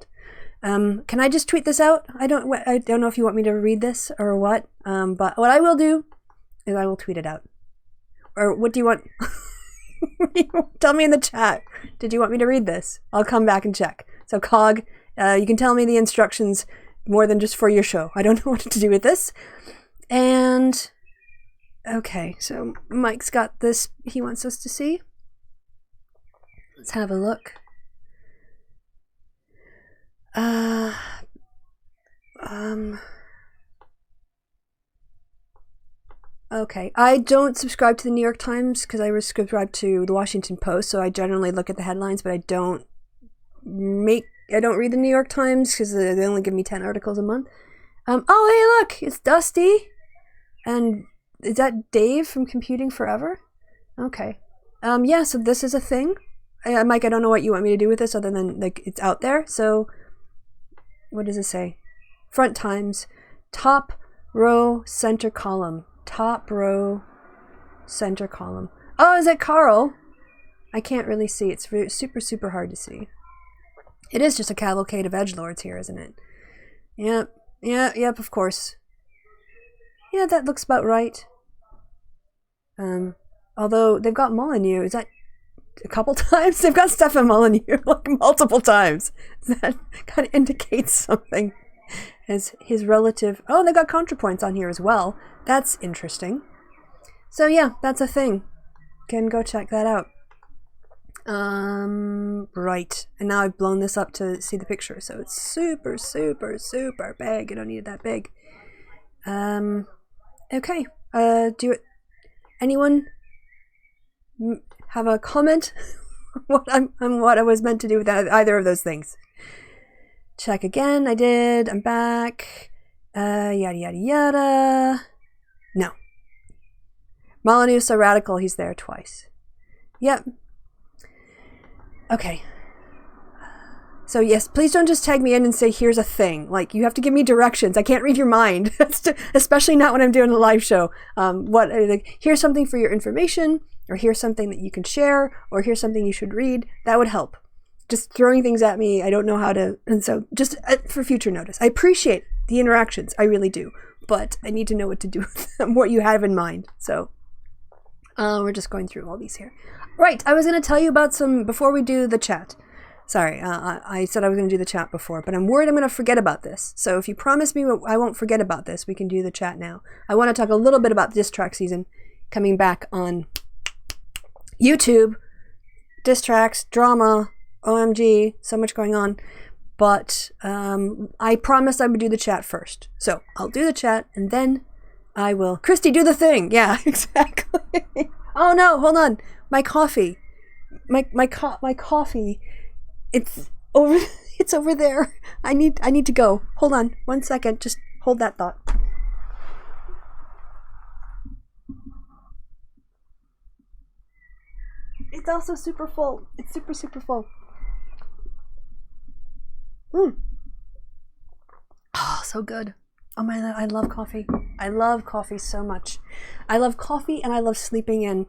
Can I just tweet this out? I don't know if you want me to read this or what. But what I will do is I will tweet it out. Or what do you want? Tell me in the chat. Did you want me to read this? I'll come back and check. So Cog, you can tell me the instructions more than just for your show. I don't know what to do with this. And okay, so Mike's got this he wants us to see. Let's have a look. Okay, I don't subscribe to the New York Times because I subscribe to the Washington Post, so I generally look at the headlines, but I don't read the New York Times because they only give me 10 articles a month. Oh, hey, look, it's Dusty. And is that Dave from Computing Forever? Okay. Yeah, so this is a thing. Mike, I don't know what you want me to do with this other than, like, it's out there. So, what does it say? Front Times, top row, center column. Top row, center column. Oh, is it Carl? I can't really see. It's super, super hard to see. It is just a cavalcade of edgelords here, isn't it? Yep, of course. Yeah, that looks about right. Although they've got Molyneux. Is that a couple times? They've got Stefan Molyneux like multiple times. That kind of indicates something as his relative. Oh, they got ContraPoints on here as well. That's interesting. So yeah, that's a thing. Can go check that out. Right. And now I've blown this up to see the picture, so it's super, super, super big. I don't need it that big. Okay. Anyone have a comment on what I was meant to do with either of those things? Check again. I did. I'm back. Yada, yada, yada. No. Molyneux so radical, he's there twice. Yep. Okay. So yes, please don't just tag me in and say, here's a thing. Like, you have to give me directions. I can't read your mind, especially not when I'm doing a live show. Here's something for your information, or here's something that you can share, or here's something you should read. That would help. Just throwing things at me, I don't know how to, and so just for future notice. I appreciate the interactions, I really do, but I need to know what to do with them, what you have in mind. So we're just going through all these here. Right, I was going to tell you about some, before we do the chat. Sorry, I said I was going to do the chat before, but I'm worried I'm going to forget about this. So if you promise me I won't forget about this, we can do the chat now. I want to talk a little bit about diss track season coming back on YouTube. Diss tracks, drama, OMG, so much going on. But I promised I would do the chat first. So I'll do the chat and then I will. Christy, do the thing. Yeah, exactly. Oh no, hold on. My coffee. My coffee. It's over there. I need to go. Hold on 1 second. Just hold that thought. It's also super full. It's super, super full. Oh, so good. Oh my God, I love coffee. I love coffee so much. I love coffee and I love sleeping in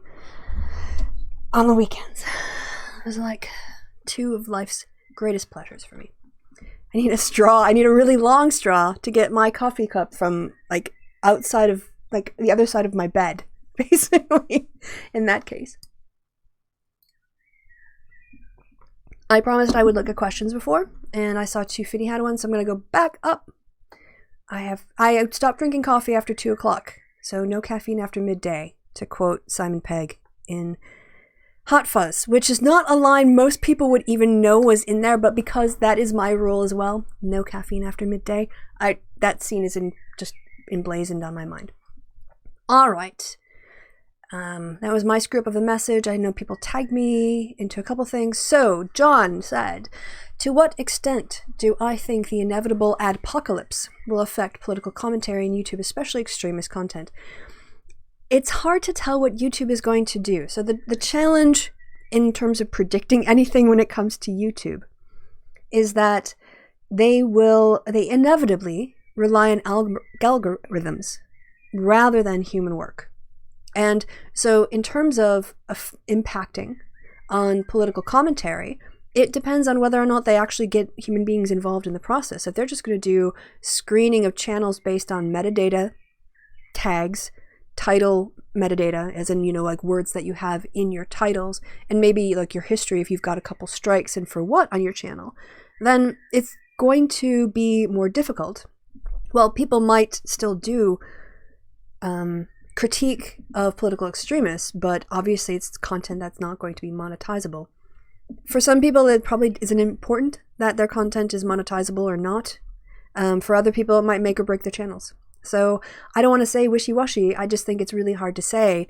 on the weekends. Those are like two of life's greatest pleasures for me. I need a straw. I need a really long straw to get my coffee cup from like outside of like the other side of my bed, basically, in that case. I promised I would look at questions before, and I saw Too Fitty had one, so I'm going to go back up. I stopped drinking coffee after 2 o'clock, so no caffeine after midday, to quote Simon Pegg in Hot Fuzz, which is not a line most people would even know was in there, but because that is my rule as well, no caffeine after midday, that scene is just emblazoned on my mind. All right. That was my screw up of the message. I know people tagged me into a couple things. So, John said, to what extent do I think the inevitable adpocalypse will affect political commentary in YouTube, especially extremist content? It's hard to tell what YouTube is going to do. So the challenge in terms of predicting anything when it comes to YouTube is that they inevitably rely on algorithms rather than human work. And so in terms of impacting on political commentary, it depends on whether or not they actually get human beings involved in the process. If they're just going to do screening of channels based on metadata, tags, title metadata, as in, like words that you have in your titles, and maybe like your history if you've got a couple strikes and for what on your channel, then it's going to be more difficult. Well, people might still do critique of political extremists, but obviously it's content that's not going to be monetizable. For some people, it probably isn't important that their content is monetizable or not. For other people, it might make or break their channels. So I don't want to say wishy-washy. I just think it's really hard to say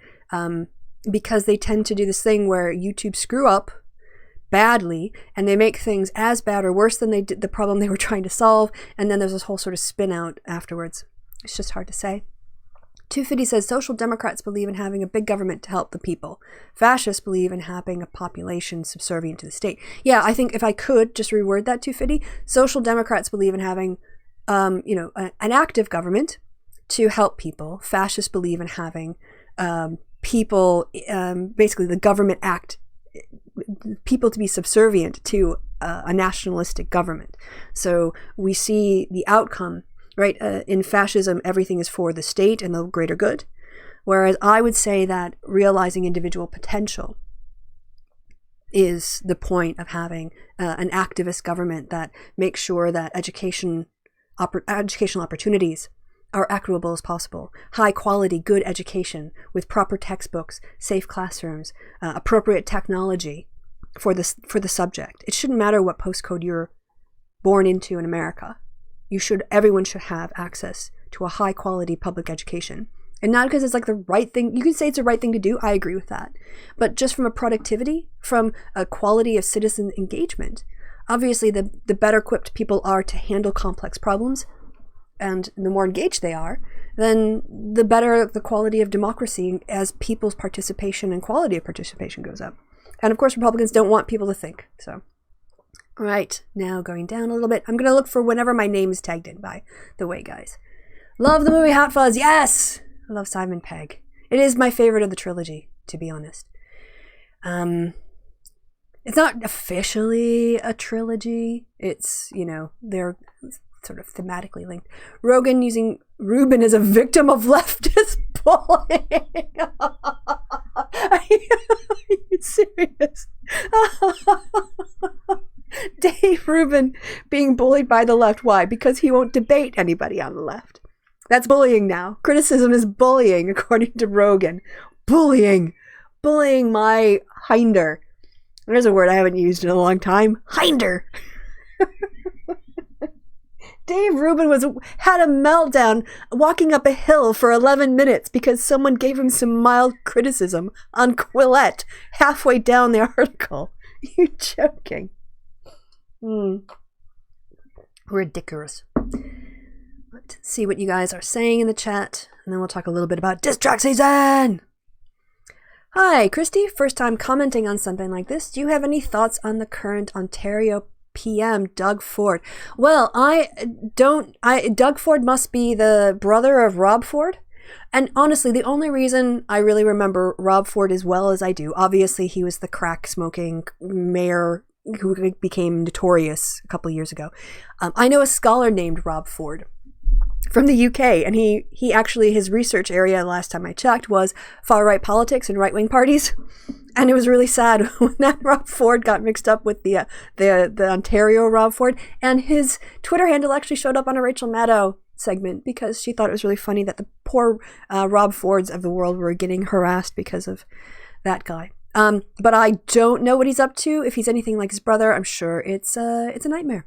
because they tend to do this thing where YouTube screw up badly and they make things as bad or worse than they did the problem they were trying to solve, and then there's this whole sort of spin out afterwards. It's just hard to say. 250 says, social democrats believe in having a big government to help the people. Fascists believe in having a population subservient to the state. Yeah, I think if I could just reword that, 250, social democrats believe in having, an active government to help people. Fascists believe in having people, basically the government act, people to be subservient to a nationalistic government. So we see the outcome. Right, in fascism, everything is for the state and the greater good. Whereas I would say that realizing individual potential is the point of having an activist government that makes sure that educational opportunities are equitable as possible. High quality, good education with proper textbooks, safe classrooms, appropriate technology for the subject. It shouldn't matter what postcode you're born into in America. Everyone should have access to a high quality public education. And not because it's like the right thing. You can say it's the right thing to do. I agree with that. But just from a productivity, from a quality of citizen engagement, obviously the better equipped people are to handle complex problems, and the more engaged they are, then the better the quality of democracy as people's participation and quality of participation goes up. And of course, Republicans don't want people to think. So. Right, now going down a little bit. I'm going to look for whenever my name is tagged in, by the way, guys. Love the movie Hot Fuzz. Yes! I love Simon Pegg. It is my favorite of the trilogy, to be honest. It's not officially a trilogy. It's, they're sort of thematically linked. Rogan using Rubin as a victim of leftist bullying. Are you serious? Dave Rubin being bullied by the left. Why? Because he won't debate anybody on the left. That's bullying now. Criticism is bullying, according to Rogan. Bullying. Bullying my hinder. There's a word I haven't used in a long time. Hinder. Dave Rubin had a meltdown walking up a hill for 11 minutes because someone gave him some mild criticism on Quillette halfway down the article. You're joking. Ridiculous. Let's see what you guys are saying in the chat, and then we'll talk a little bit about diss track season. Hi, Christy. First time commenting on something like this. Do you have any thoughts on the current Ontario PM, Doug Ford? Well, Doug Ford must be the brother of Rob Ford. And honestly, the only reason I really remember Rob Ford as well as I do, obviously he was the crack smoking mayor who became notorious a couple years ago. I know a scholar named Rob Ford from the UK, and he actually, his research area last time I checked was far-right politics and right-wing parties. And it was really sad when that Rob Ford got mixed up with the Ontario Rob Ford, and his Twitter handle actually showed up on a Rachel Maddow segment because she thought it was really funny that the poor Rob Fords of the world were getting harassed because of that guy. But I don't know what he's up to. If he's anything like his brother, I'm sure it's a nightmare.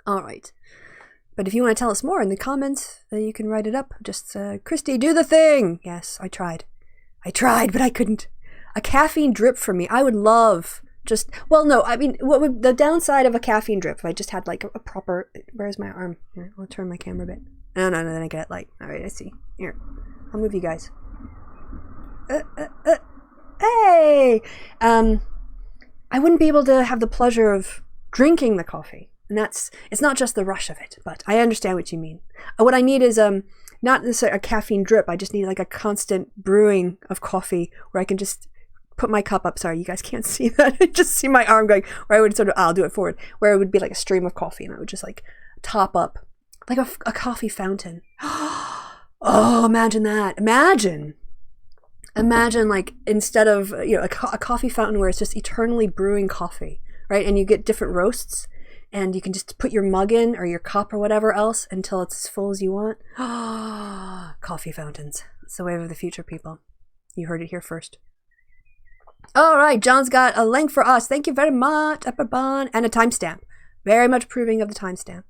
All right. But if you want to tell us more in the comments, you can write it up. Just, Christy, do the thing. Yes, I tried, but I couldn't. A caffeine drip for me. I would love just, well, no, I mean, what would the downside of a caffeine drip if I just had like a proper, where's my arm? Here, I'll turn my camera a bit. No, then I get it light. All right, I see. Here, I'll move you guys. Hey! I wouldn't be able to have the pleasure of drinking the coffee. And it's not just the rush of it, but I understand what you mean. What I need is not necessarily a caffeine drip. I just need like a constant brewing of coffee where I can just put my cup up. Sorry, you guys can't see that. I just see my arm going, where I would sort of, I'll do it forward, where it would be like a stream of coffee and I would just like top up like a coffee fountain. Oh, imagine that. Imagine like instead of, a coffee fountain where it's just eternally brewing coffee, right? And you get different roasts. And you can just put your mug in or your cup or whatever else until it's as full as you want. Coffee fountains. It's the wave of the future, people. You heard it here first. All right, John's got a link for us. Thank you very much, Upper Bond, and a timestamp. Very much approving of the timestamp.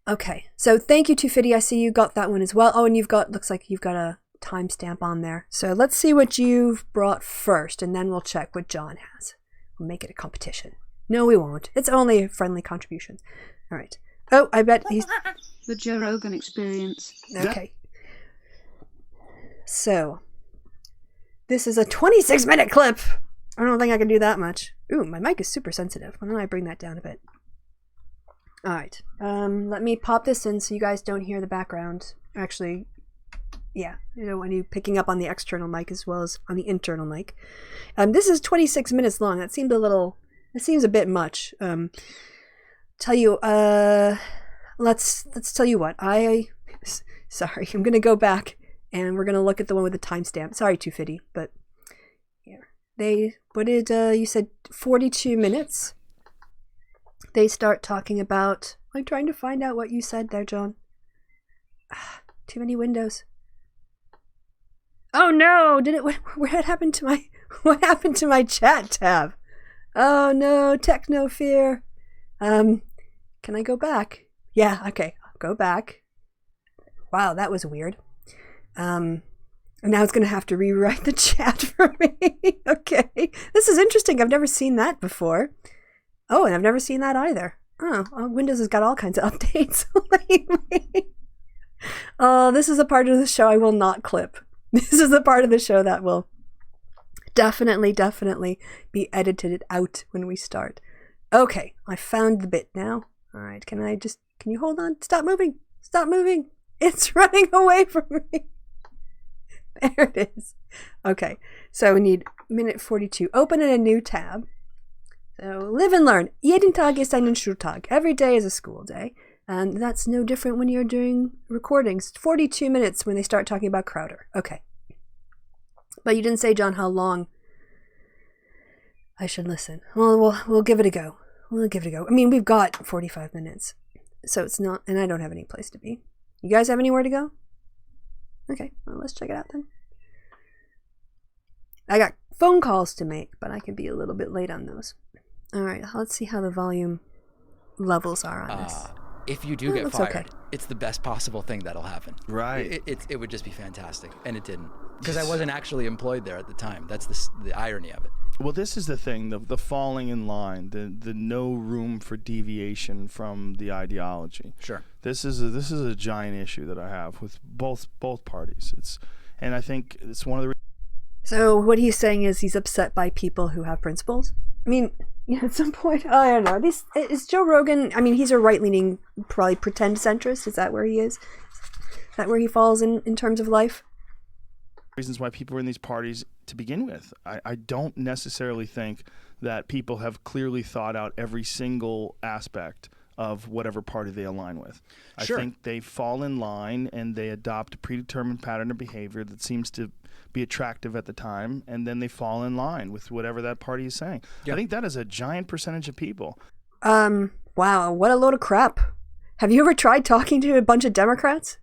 Okay, so thank you, 250. I see you got that one as well. Oh, and looks like you've got a timestamp on there. So let's see what you've brought first, and then we'll check what John has. We'll make it a competition. No, we won't. It's only a friendly contribution. All right. Oh, I bet he's... The Joe Rogan Experience. Okay. So, this is a 26-minute clip. I don't think I can do that much. Ooh, my mic is super sensitive. Why don't I bring that down a bit? All right. Let me pop this in so you guys don't hear the background. Actually, yeah. You don't want you picking up on the external mic as well as on the internal mic. This is 26 minutes long. That seemed a little... It seems a bit much. Tell you, let's tell you what. Sorry, I'm gonna go back and we're gonna look at the one with the timestamp. Sorry, 250, but here what did you said 42 minutes? They start talking about. I'm trying to find out what you said there, John. Too many windows. Oh no! What happened to my chat tab? Oh no, techno fear. Can I go back? Yeah, okay, I'll go back. Wow, that was weird. And now it's gonna have to rewrite the chat for me. Okay, this is interesting. I've never seen that before. Oh, and I've never seen that either. Oh, Windows has got all kinds of updates lately. Oh, this is a part of the show I will not clip. This is the part of the show that will definitely be edited out when we start. Okay, I found the bit now. All right, can you hold on? Stop moving. It's running away from me. There it is. Okay, so we need minute 42. Open in a new tab. So, live and learn. Jeden Tag ist einen Schultag. Every day is a school day. And that's no different when you're doing recordings. 42 minutes when they start talking about Crowder. Okay. But you didn't say, John, how long I should listen. Well, we'll give it a go. I mean, we've got 45 minutes. So it's not, and I don't have any place to be. You guys have anywhere to go? Okay, well, let's check it out then. I got phone calls to make, but I can be a little bit late on those. All right, let's see how the volume levels are on this. If you do get fired, okay. It's the best possible thing that'll happen. Right. It would just be fantastic, and it didn't, because I wasn't actually employed there at the time. That's the irony of it. Well, this is the thing, the falling in line, the no room for deviation from the ideology. Sure. This is a giant issue that I have with both parties. And I think it's one of the So what he's saying is he's upset by people who have principles. I mean, at some point, I don't know. Is Joe Rogan, I mean, he's a right-leaning, probably pretend centrist. Is that where he is? Is that where he falls in terms of life? reasons why people are in these parties to begin with. I don't necessarily think that people have clearly thought out every single aspect of whatever party they align with. Sure. I think they fall in line and they adopt a predetermined pattern of behavior that seems to be attractive at the time, and then they fall in line with whatever that party is saying. Yep. I think that is a giant percentage of people. Wow, what a load of crap. Have you ever tried talking to a bunch of Democrats?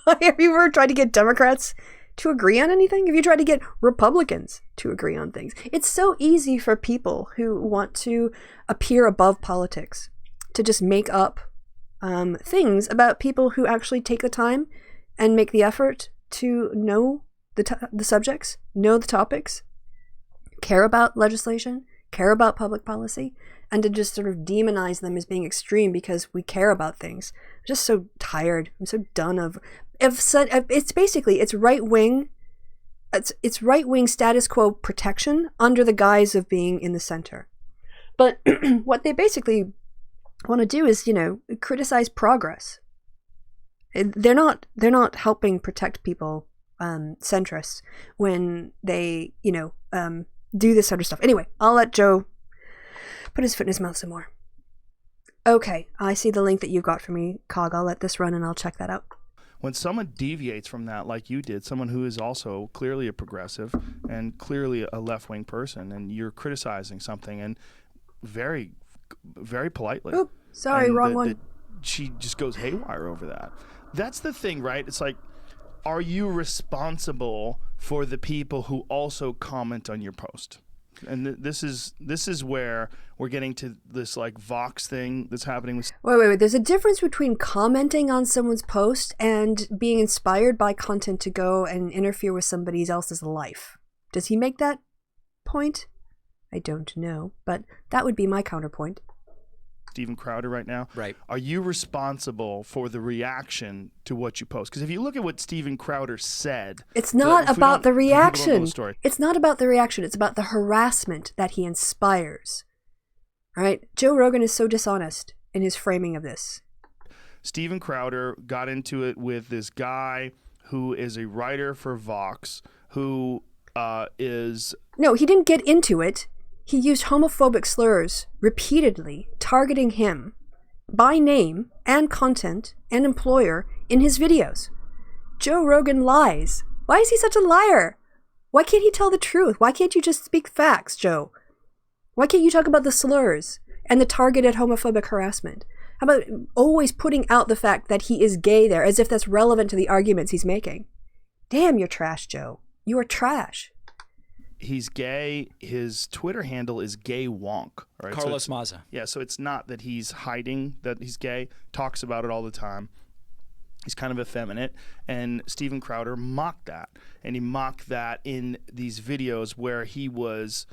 Have you ever tried to get Democrats to agree on anything? Have you tried to get Republicans to agree on things? It's so easy for people who want to appear above politics to just make up things about people who actually take the time and make the effort to know the subjects, know the topics, care about legislation, care about public policy, and to just sort of demonize them as being extreme because we care about things. I'm just so tired. I'm so done of it's basically it's right wing status quo protection under the guise of being in the center. But what they basically want to do is, criticize progress. They're not helping protect people, centrists, when they do this sort of stuff. Anyway, I'll let Joe put his foot in his mouth some more. Okay, I see the link that you got for me, Cog. I'll let this run and I'll check that out. When someone deviates from that, like you did, someone who is also clearly a progressive and clearly a left-wing person, and you're criticizing something, and very, very politely. Oop, sorry, wrong one. She just goes haywire over that. That's the thing, right? It's like, are you responsible for the people who also comment on your post? And this is where we're getting to this like Vox thing that's happening with. Wait. There's a difference between commenting on someone's post and being inspired by content to go and interfere with somebody else's life. Does he make that point? I don't know, but that would be my counterpoint. Steven Crowder right now. Right. Are you responsible for the reaction to what you post? Because if you look at what Steven Crowder said, it's not about the reaction. The it's not about the reaction. It's about the harassment that he inspires. All right. Joe Rogan is so dishonest in his framing of this. Steven Crowder got into it with this guy who is a writer for Vox, who is... No, he didn't get into it. He used homophobic slurs repeatedly, targeting him by name and content and employer in his videos. Joe Rogan lies. Why is he such a liar? Why can't he tell the truth? Why can't you just speak facts, Joe? Why can't you talk about the slurs and the targeted homophobic harassment? How about always putting out the fact that he is gay there as if that's relevant to the arguments he's making? Damn, you're trash, Joe. You are trash. He's gay. His Twitter handle is gay wonk. Right? Carlos Maza. Yeah, so it's not that he's hiding that he's gay. Talks about it all the time. He's kind of effeminate. And Steven Crowder mocked that. And he mocked that in these videos where he was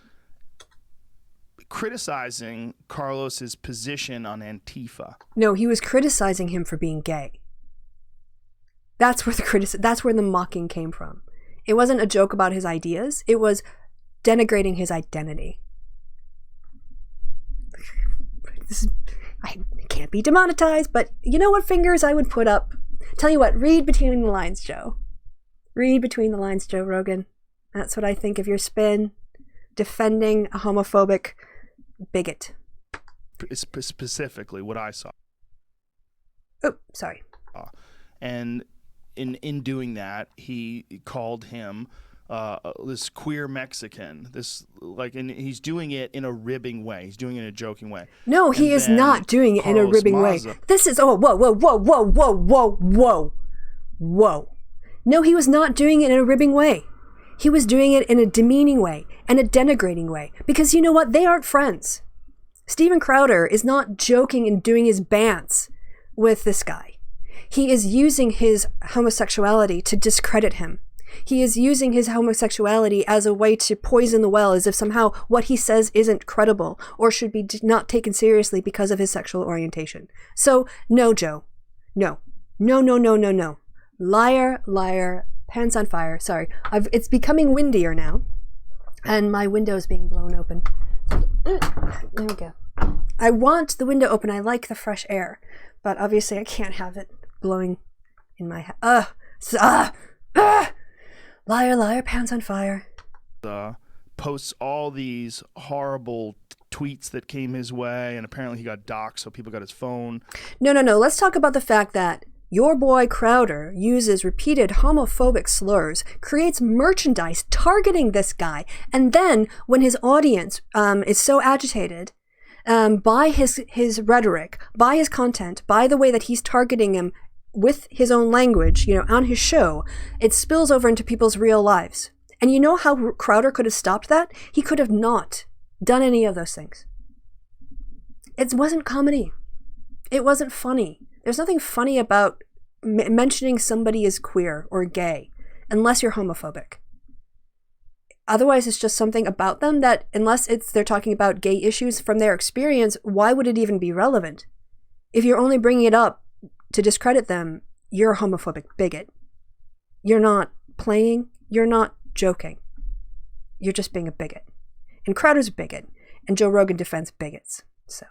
criticizing Carlos's position on Antifa. No, he was criticizing him for being gay. That's where the mocking came from. It wasn't a joke about his ideas. It was denigrating his identity. I can't be demonetized, but you know what fingers I would put up? Tell you what, read between the lines, Joe. Read between the lines, Joe Rogan. That's what I think of your spin. Defending a homophobic bigot. Specifically what I saw. Oh, sorry. And in doing that, he called him this queer Mexican. And he's doing it in a ribbing way. He's doing it in a joking way. No, he is not doing it in a ribbing way. This is whoa. No, he was not doing it in a ribbing way. He was doing it in a demeaning way and a denigrating way. Because you know what? They aren't friends. Steven Crowder is not joking and doing his bants with this guy. He is using his homosexuality to discredit him. He is using his homosexuality as a way to poison the well, as if somehow what he says isn't credible or should be not taken seriously because of his sexual orientation. So, no, Joe. No. Liar, pants on fire. Sorry. It's becoming windier now, and my window's being blown open. There we go. I want the window open. I like the fresh air, but obviously I can't have it blowing in my head. Liar, pants on fire. Posts all these horrible tweets that came his way, and apparently he got doxxed, so people got his phone. No. Let's talk about the fact that your boy Crowder uses repeated homophobic slurs, creates merchandise targeting this guy, and then when his audience is so agitated by his rhetoric, by his content, by the way that he's targeting him with his own language, on his show, it spills over into people's real lives. And you know how Crowder could have stopped that? He could have not done any of those things. It wasn't comedy. It wasn't funny. There's nothing funny about mentioning somebody is queer or gay, unless you're homophobic. Otherwise, it's just something about them that, unless they're talking about gay issues from their experience, why would it even be relevant? If you're only bringing it up to discredit them, you're a homophobic bigot. You're not playing. You're not joking. You're just being a bigot. And Crowder's a bigot, and Joe Rogan defends bigots. So.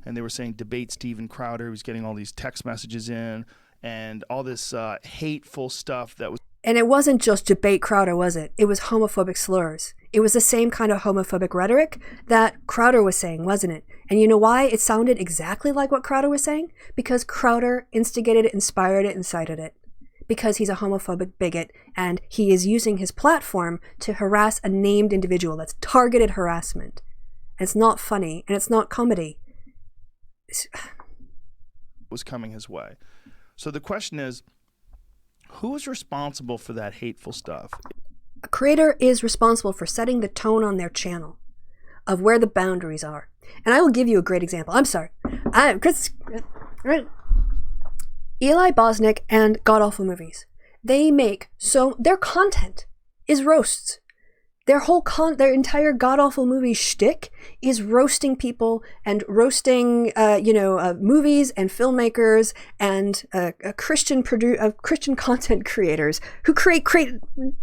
And they were saying debate Steven Crowder. He was getting all these text messages in and all this hateful stuff that was. And it wasn't just debate Crowder, was it? It was homophobic slurs. It was the same kind of homophobic rhetoric that Crowder was saying, wasn't it? And you know why it sounded exactly like what Crowder was saying? Because Crowder instigated it, inspired it, incited it. Because he's a homophobic bigot, and he is using his platform to harass a named individual. That's targeted harassment. And it's not funny, and it's not comedy. Was coming his way. So the question is, who is responsible for that hateful stuff? A creator is responsible for setting the tone on their channel of where the boundaries are. And I will give you a great example. I'm sorry. Right. Eli Bosnick and God Awful Movies. They make their content is roasts. Their entire God Awful Movie shtick is roasting people and roasting, movies and filmmakers and Christian content creators who create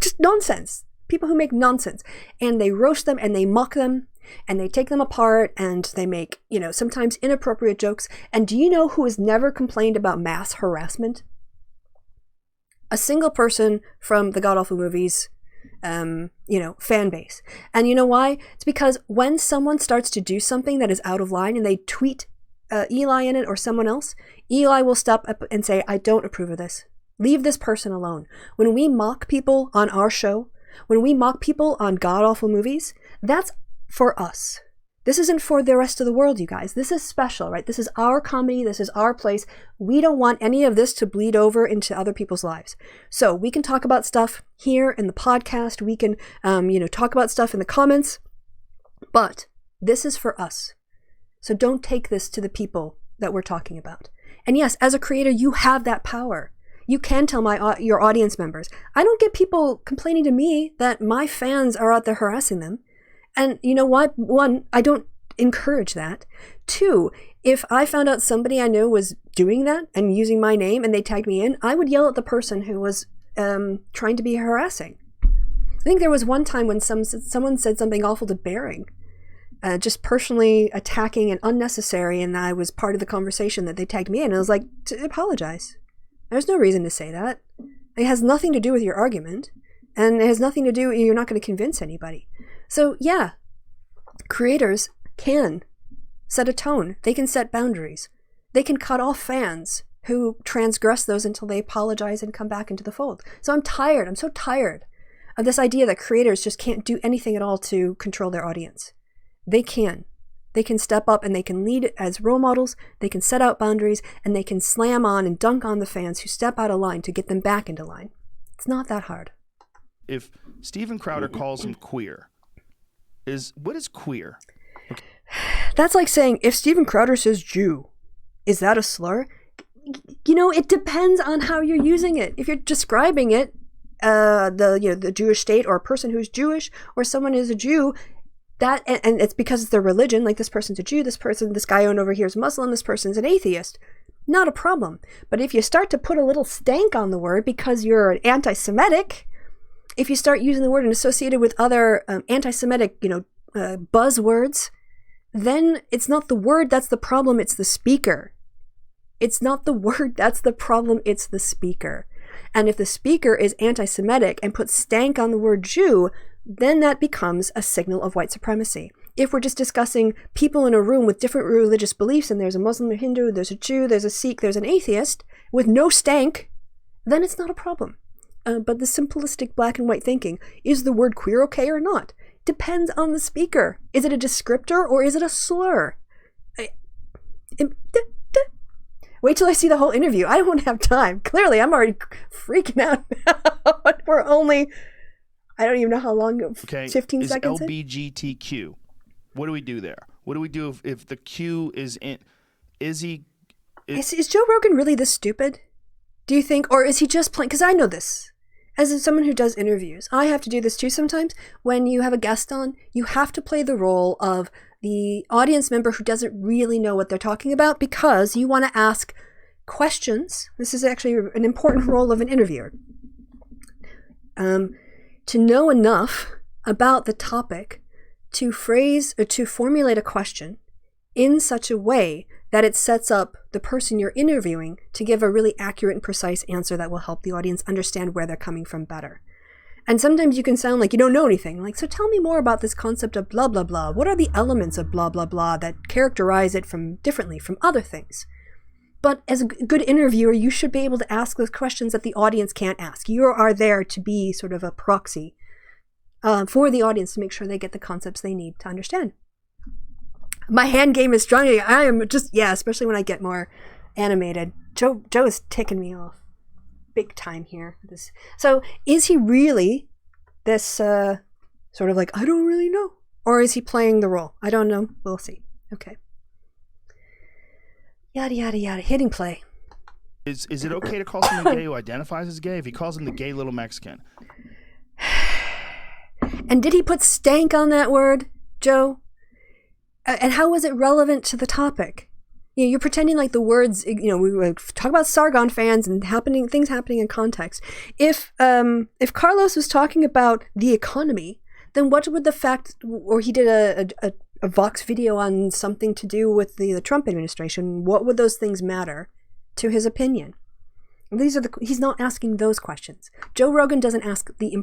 just nonsense. People who make nonsense, and they roast them and they mock them and they take them apart and they make sometimes inappropriate jokes. And do you know who has never complained about mass harassment? A single person from the God Awful Movies fan base. And you know why? It's because when someone starts to do something that is out of line and they tweet Eli in it or someone else, Eli will stop up and say, I don't approve of this. Leave this person alone. When we mock people on our show, when we mock people on God Awful Movies, that's for us. This isn't for the rest of the world, you guys. This is special, right? This is our comedy. This is our place. We don't want any of this to bleed over into other people's lives. So we can talk about stuff here in the podcast. We can, talk about stuff in the comments. But this is for us. So don't take this to the people that we're talking about. And yes, as a creator, you have that power. You can tell your audience members. I don't get people complaining to me that my fans are out there harassing them. And you know what? One, I don't encourage that. Two, if I found out somebody I know was doing that and using my name and they tagged me in, I would yell at the person who was trying to be harassing. I think there was one time when someone said something awful to Bering, just personally attacking and unnecessary, and I was part of the conversation that they tagged me in. And I was like, apologize. There's no reason to say that. It has nothing to do with your argument, and it has nothing to do, you're not going to convince anybody. So yeah, creators can set a tone. They can set boundaries. They can cut off fans who transgress those until they apologize and come back into the fold. So I'm so tired of this idea that creators just can't do anything at all to control their audience. They can. They can step up and they can lead as role models. They can set out boundaries and they can slam on and dunk on the fans who step out of line to get them back into line. It's not that hard. If Steven Crowder calls him queer, what is queer? Okay. That's like saying, if Steven Crowder says Jew, is that a slur? It depends on how you're using it. If you're describing it, the Jewish state or a person who's Jewish or someone is a Jew, that and it's because it's their religion, like this person's a Jew, this guy over here is Muslim, this person's an atheist. Not a problem. But if you start to put a little stank on the word because you're anti-Semitic, if you start using the word and associate it with other anti-Semitic, buzzwords, then it's not the word that's the problem, it's the speaker. It's not the word that's the problem, it's the speaker. And if the speaker is anti-Semitic and puts stank on the word Jew, then that becomes a signal of white supremacy. If we're just discussing people in a room with different religious beliefs, and there's a Muslim, a Hindu, there's a Jew, there's a Sikh, there's an atheist, with no stank, then it's not a problem. But the simplistic black and white thinking, is the word queer okay or not? depends on the speaker. Is it a descriptor or is it a slur? Wait till I see the whole interview. I won't have time. Clearly, I'm already freaking out now. We're only, I don't even know how long, Okay. 15 seconds in? LBGTQ. What do we do there? What do we do if the Q is in? Is he? Is Joe Rogan really this stupid? Do you think? Or is he just playing? Because I know this. As someone who does interviews, I have to do this too sometimes. When you have a guest on, you have to play the role of the audience member who doesn't really know what they're talking about because you want to ask questions. This is actually an important role of an interviewer. To know enough about the topic to phrase or to formulate a question in such a way that it sets up the person you're interviewing to give a really accurate and precise answer that will help the audience understand where they're coming from better. And sometimes you can sound like you don't know anything. Like, so tell me more about this concept of blah, blah, blah. What are the elements of blah, blah, blah that characterize it differently from other things? But as a good interviewer, you should be able to ask those questions that the audience can't ask. You are there to be sort of a proxy for the audience to make sure they get the concepts they need to understand. My hand game is strong. I am just, especially when I get more animated. Joe is ticking me off big time here. So is he really this sort of like, I don't really know? Or is he playing the role? I don't know. We'll see. Okay. Yada, yada, yada. Hitting play. Is it okay to call someone gay who identifies as gay if he calls him the gay little Mexican? And did he put stank on that word, Joe? And how was it relevant to the topic? You know, you're pretending like the words, we talk about Sargon fans and things happening in context. If Carlos was talking about the economy, then what would the fact, or he did a Vox video on something to do with the Trump administration, what would those things matter to his opinion? He's not asking those questions. Joe Rogan doesn't ask the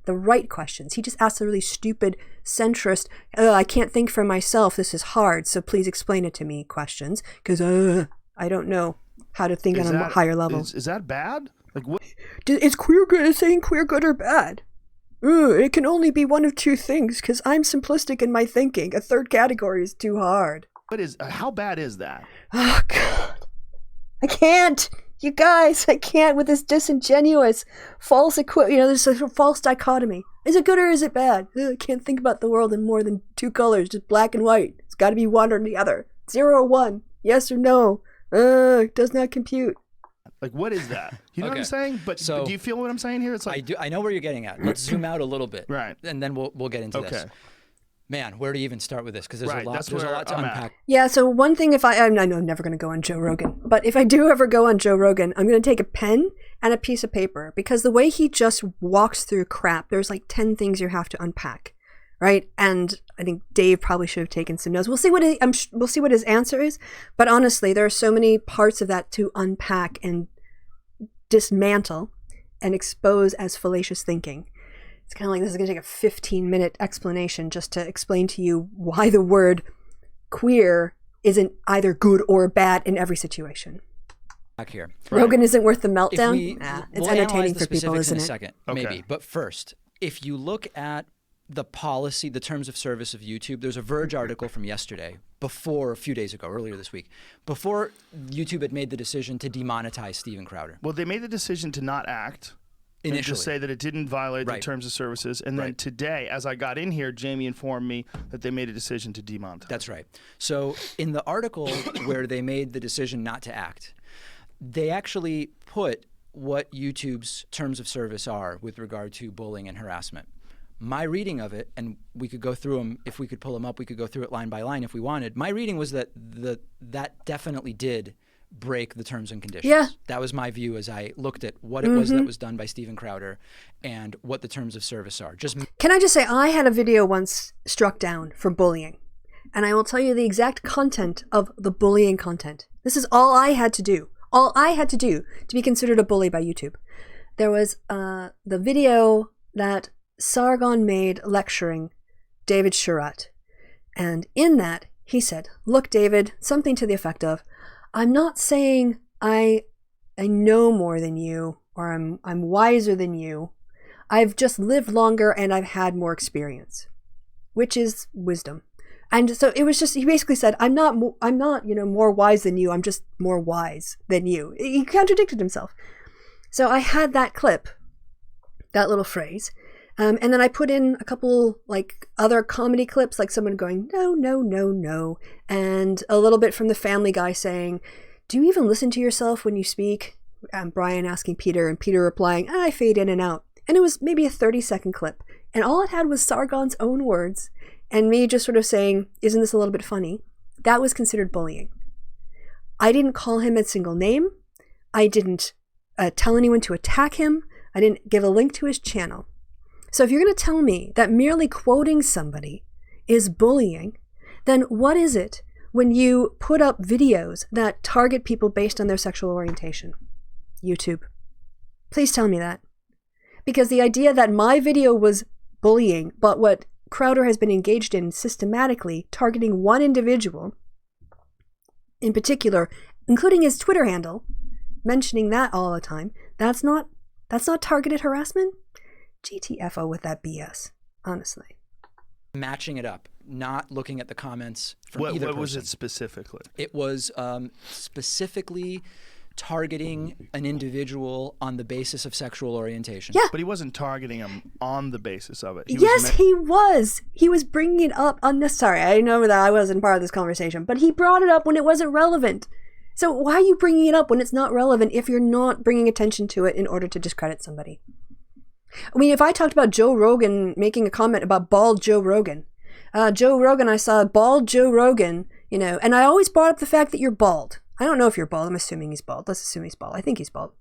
right questions. He just asks the really stupid, centrist, I can't think for myself, this is hard, so please explain it to me questions, because I don't know how to think on a higher level. Is that bad? Like, what? Is saying queer good or bad? It can only be one of two things, because I'm simplistic in my thinking. A third category is too hard. How bad is that? Oh, God. I can't. You guys, I can't with this disingenuous, false there's a false dichotomy. Is it good or is it bad? I can't think about the world in more than two colors, just black and white. It's got to be one or the other. 0 or 1, yes or no. It does not compute. Like, what is that? You know what I'm saying? But do you feel what I'm saying here? It's like, I do. I know where you're getting at. Let's zoom out a little bit, right? And then we'll get into this. Man, where do you even start with this? Because there's a lot to unpack. Yeah, so one thing, I know I'm never going to go on Joe Rogan, but if I do ever go on Joe Rogan, I'm going to take a pen and a piece of paper, because the way he just walks through crap, there's like 10 things you have to unpack, right? And I think Dave probably should have taken some notes. We'll see what his answer is, but honestly, there are so many parts of that to unpack and dismantle and expose as fallacious thinking. It's kind of like this is going to take a 15-minute explanation just to explain to you why the word queer isn't either good or bad in every situation. Back here. Rogan isn't worth the meltdown. It's entertaining for people, isn't it? In a second, maybe. But first, if you look at the policy, the terms of service of YouTube, there's a Verge article from yesterday, a few days ago, earlier this week, before YouTube had made the decision to demonetize Steven Crowder. Well, they made the decision to not act. Initially. And just say that it didn't violate the terms of services. And then today, as I got in here, Jamie informed me that they made a decision to demonetize. That's right. So in the article where they made the decision not to act, they actually put what YouTube's terms of service are with regard to bullying and harassment. My reading of it, and we could go through them, if we could pull them up, we could go through it line by line if we wanted. My reading was that that definitely did break the terms and conditions. Yeah. That was my view as I looked at what it was that was done by Steven Crowder and what the terms of service are. Can I just say, I had a video once struck down for bullying, and I will tell you the exact content of the bullying content. This is all I had to do. All I had to do to be considered a bully by YouTube. There was the video that Sargon made lecturing David Sherratt. And in that, he said, look, David, something to the effect of, I'm not saying I know more than you or I'm wiser than you. I've just lived longer and I've had more experience. which is wisdom. And so it was just, he basically said, I'm not, more wise than you. I'm just more wise than you. He contradicted himself. So I had that clip, that little phrase. And then I put in a couple like other comedy clips, like someone going, no, no, no, no. And a little bit from the Family Guy saying, do you even listen to yourself when you speak? Brian asking Peter, and Peter replying, I fade in and out. And it was maybe a 30-second clip. And all it had was Sargon's own words and me just sort of saying, isn't this a little bit funny? That was considered bullying. I didn't call him a single name. I didn't tell anyone to attack him. I didn't give a link to his channel. So if you're going to tell me that merely quoting somebody is bullying, then what is it when you put up videos that target people based on their sexual orientation? YouTube. Please tell me that. Because the idea that my video was bullying, but what Crowder has been engaged in systematically, targeting one individual in particular, including his Twitter handle, mentioning that all the time, that's not targeted harassment? GTFO with that BS, honestly. Matching it up, not looking at the comments from either person. What was it specifically? It was specifically targeting an individual on the basis of sexual orientation. Yeah. But he wasn't targeting him on the basis of it. Yes, he was. He was bringing it up unnecessary. I know that I wasn't part of this conversation, but he brought it up when it wasn't relevant. So why are you bringing it up when it's not relevant if you're not bringing attention to it in order to discredit somebody? I mean, if I talked about Joe Rogan making a comment about bald Joe Rogan, I saw bald Joe Rogan, and I always brought up the fact that you're bald. I don't know if you're bald. I'm assuming he's bald. Let's assume he's bald. I think he's bald.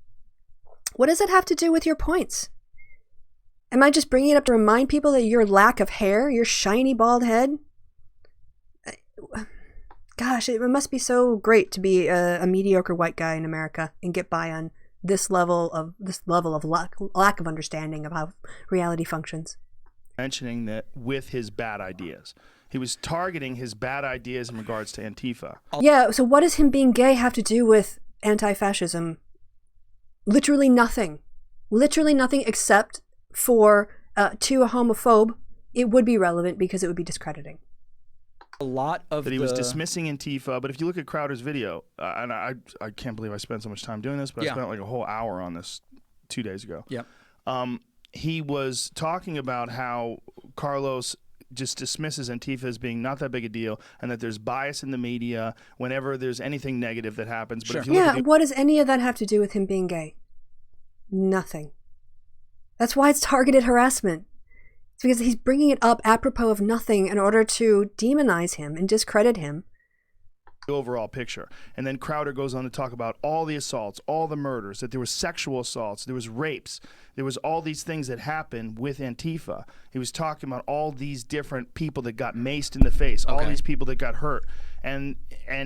What does that have to do with your points? Am I just bringing it up to remind people that your lack of hair, your shiny bald head? Gosh, it must be so great to be a mediocre white guy in America and get by on this level of lack of understanding of how reality functions. Mentioning that with his bad ideas. He was targeting his bad ideas in regards to Antifa. Yeah, so what does him being gay have to do with anti-fascism? Literally nothing. Literally nothing except for, to a homophobe, it would be relevant because it would be discrediting. A lot of that he was dismissing Antifa, but if you look at Crowder's video, and I can't believe I spent so much time doing this, but I spent like a whole hour on this 2 days ago. Yep. He was talking about how Carlos just dismisses Antifa as being not that big a deal, and that there's bias in the media whenever there's anything negative that happens. But if you look at what does any of that have to do with him being gay? Nothing. That's why it's targeted harassment. It's because he's bringing it up apropos of nothing in order to demonize him and discredit him. The overall picture. And then Crowder goes on to talk about all the assaults, all the murders, that there was sexual assaults, there was rapes, there was all these things that happened with Antifa. He was talking about all these different people that got maced in the face, all these people that got hurt. And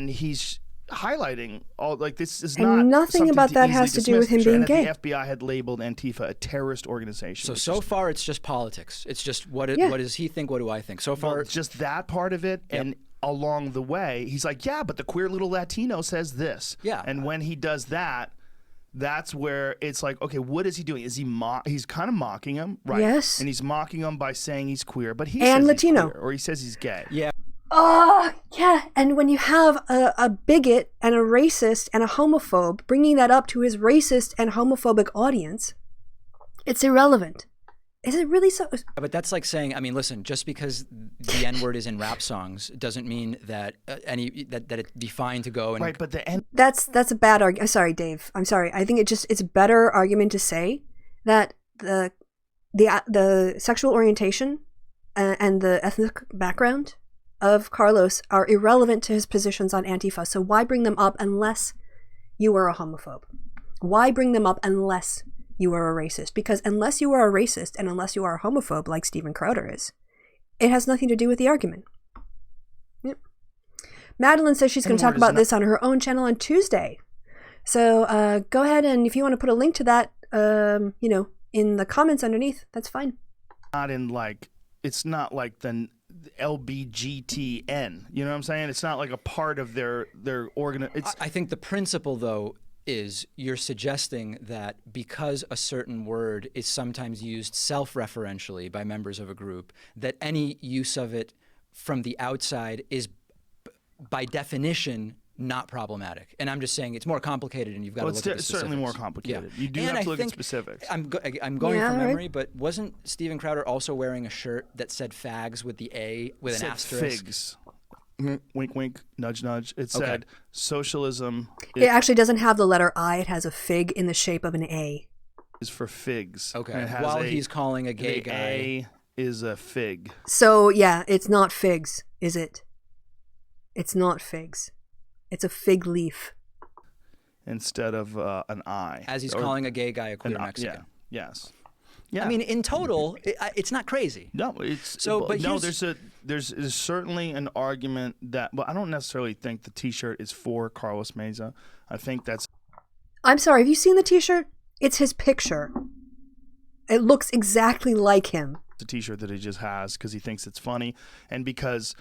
he's highlighting all, like, this is not nothing about that has to do with him being gay. The FBI had labeled Antifa a terrorist organization. So far it's just politics. It's just what does he think, what do I think? So far it's just that part of it. And along the way, he's like, yeah, but the queer little Latino says this. Yeah. And when he does that, that's where it's like, okay, what is he doing? Is he he's kind of mocking him, right? Yes. And he's mocking him by saying he's queer, but he and says Latino. he's queer, or he says he's gay. Yeah. Oh, yeah. And when you have a bigot and a racist and a homophobe bringing that up to his racist and homophobic audience, it's irrelevant. Is it really so? But that's like saying, I mean, listen, just because the N-word is in rap songs doesn't mean that that it's defined to go and right. But the N. That's a bad argument. Sorry, Dave. I'm sorry. I think it's a better argument to say that the sexual orientation and the ethnic background of Carlos are irrelevant to his positions on Antifa. So why bring them up unless you are a homophobe? Why bring them up unless you are a racist? Because unless you are a racist and unless you are a homophobe like Steven Crowder is, it has nothing to do with the argument. Yep. Madeline says she's going to talk about this on her own channel on Tuesday. So go ahead, and if you want to put a link to that, in the comments underneath, that's fine. Not in like, it's not like the LBGTN. You know what I'm saying? It's not like a part of their organ. I think the principle, though, is you're suggesting that because a certain word is sometimes used self-referentially by members of a group, that any use of it from the outside is by definition not problematic. And I'm just saying it's more complicated, and you've got to look at the It's certainly more specifics. complicated. You do And have I to look at think- specifics. I'm going Yeah, from right. memory, but wasn't Steven Crowder also wearing a shirt that said fags with the A with an Said asterisk? figs. Wink, wink, nudge, nudge. It said socialism It actually doesn't have the letter I. It has a fig in the shape of an A. is for figs. Okay. And it has While he's calling a gay the guy. A is a fig. So yeah, it's not figs, is it? It's not figs. It's a fig leaf. Instead of an I. As he's Or calling a gay guy a an queer I. Mexican. Yeah. Yes. Yeah. I mean, in total, it's not crazy. no, it's So, but no. here's- There's certainly an argument that. Well, I don't necessarily think the T-shirt is for Carlos Mesa. I think that's I'm sorry, have you seen the t-shirt? It's his picture. It looks exactly like him. a T-shirt that he just has because he thinks it's funny, and because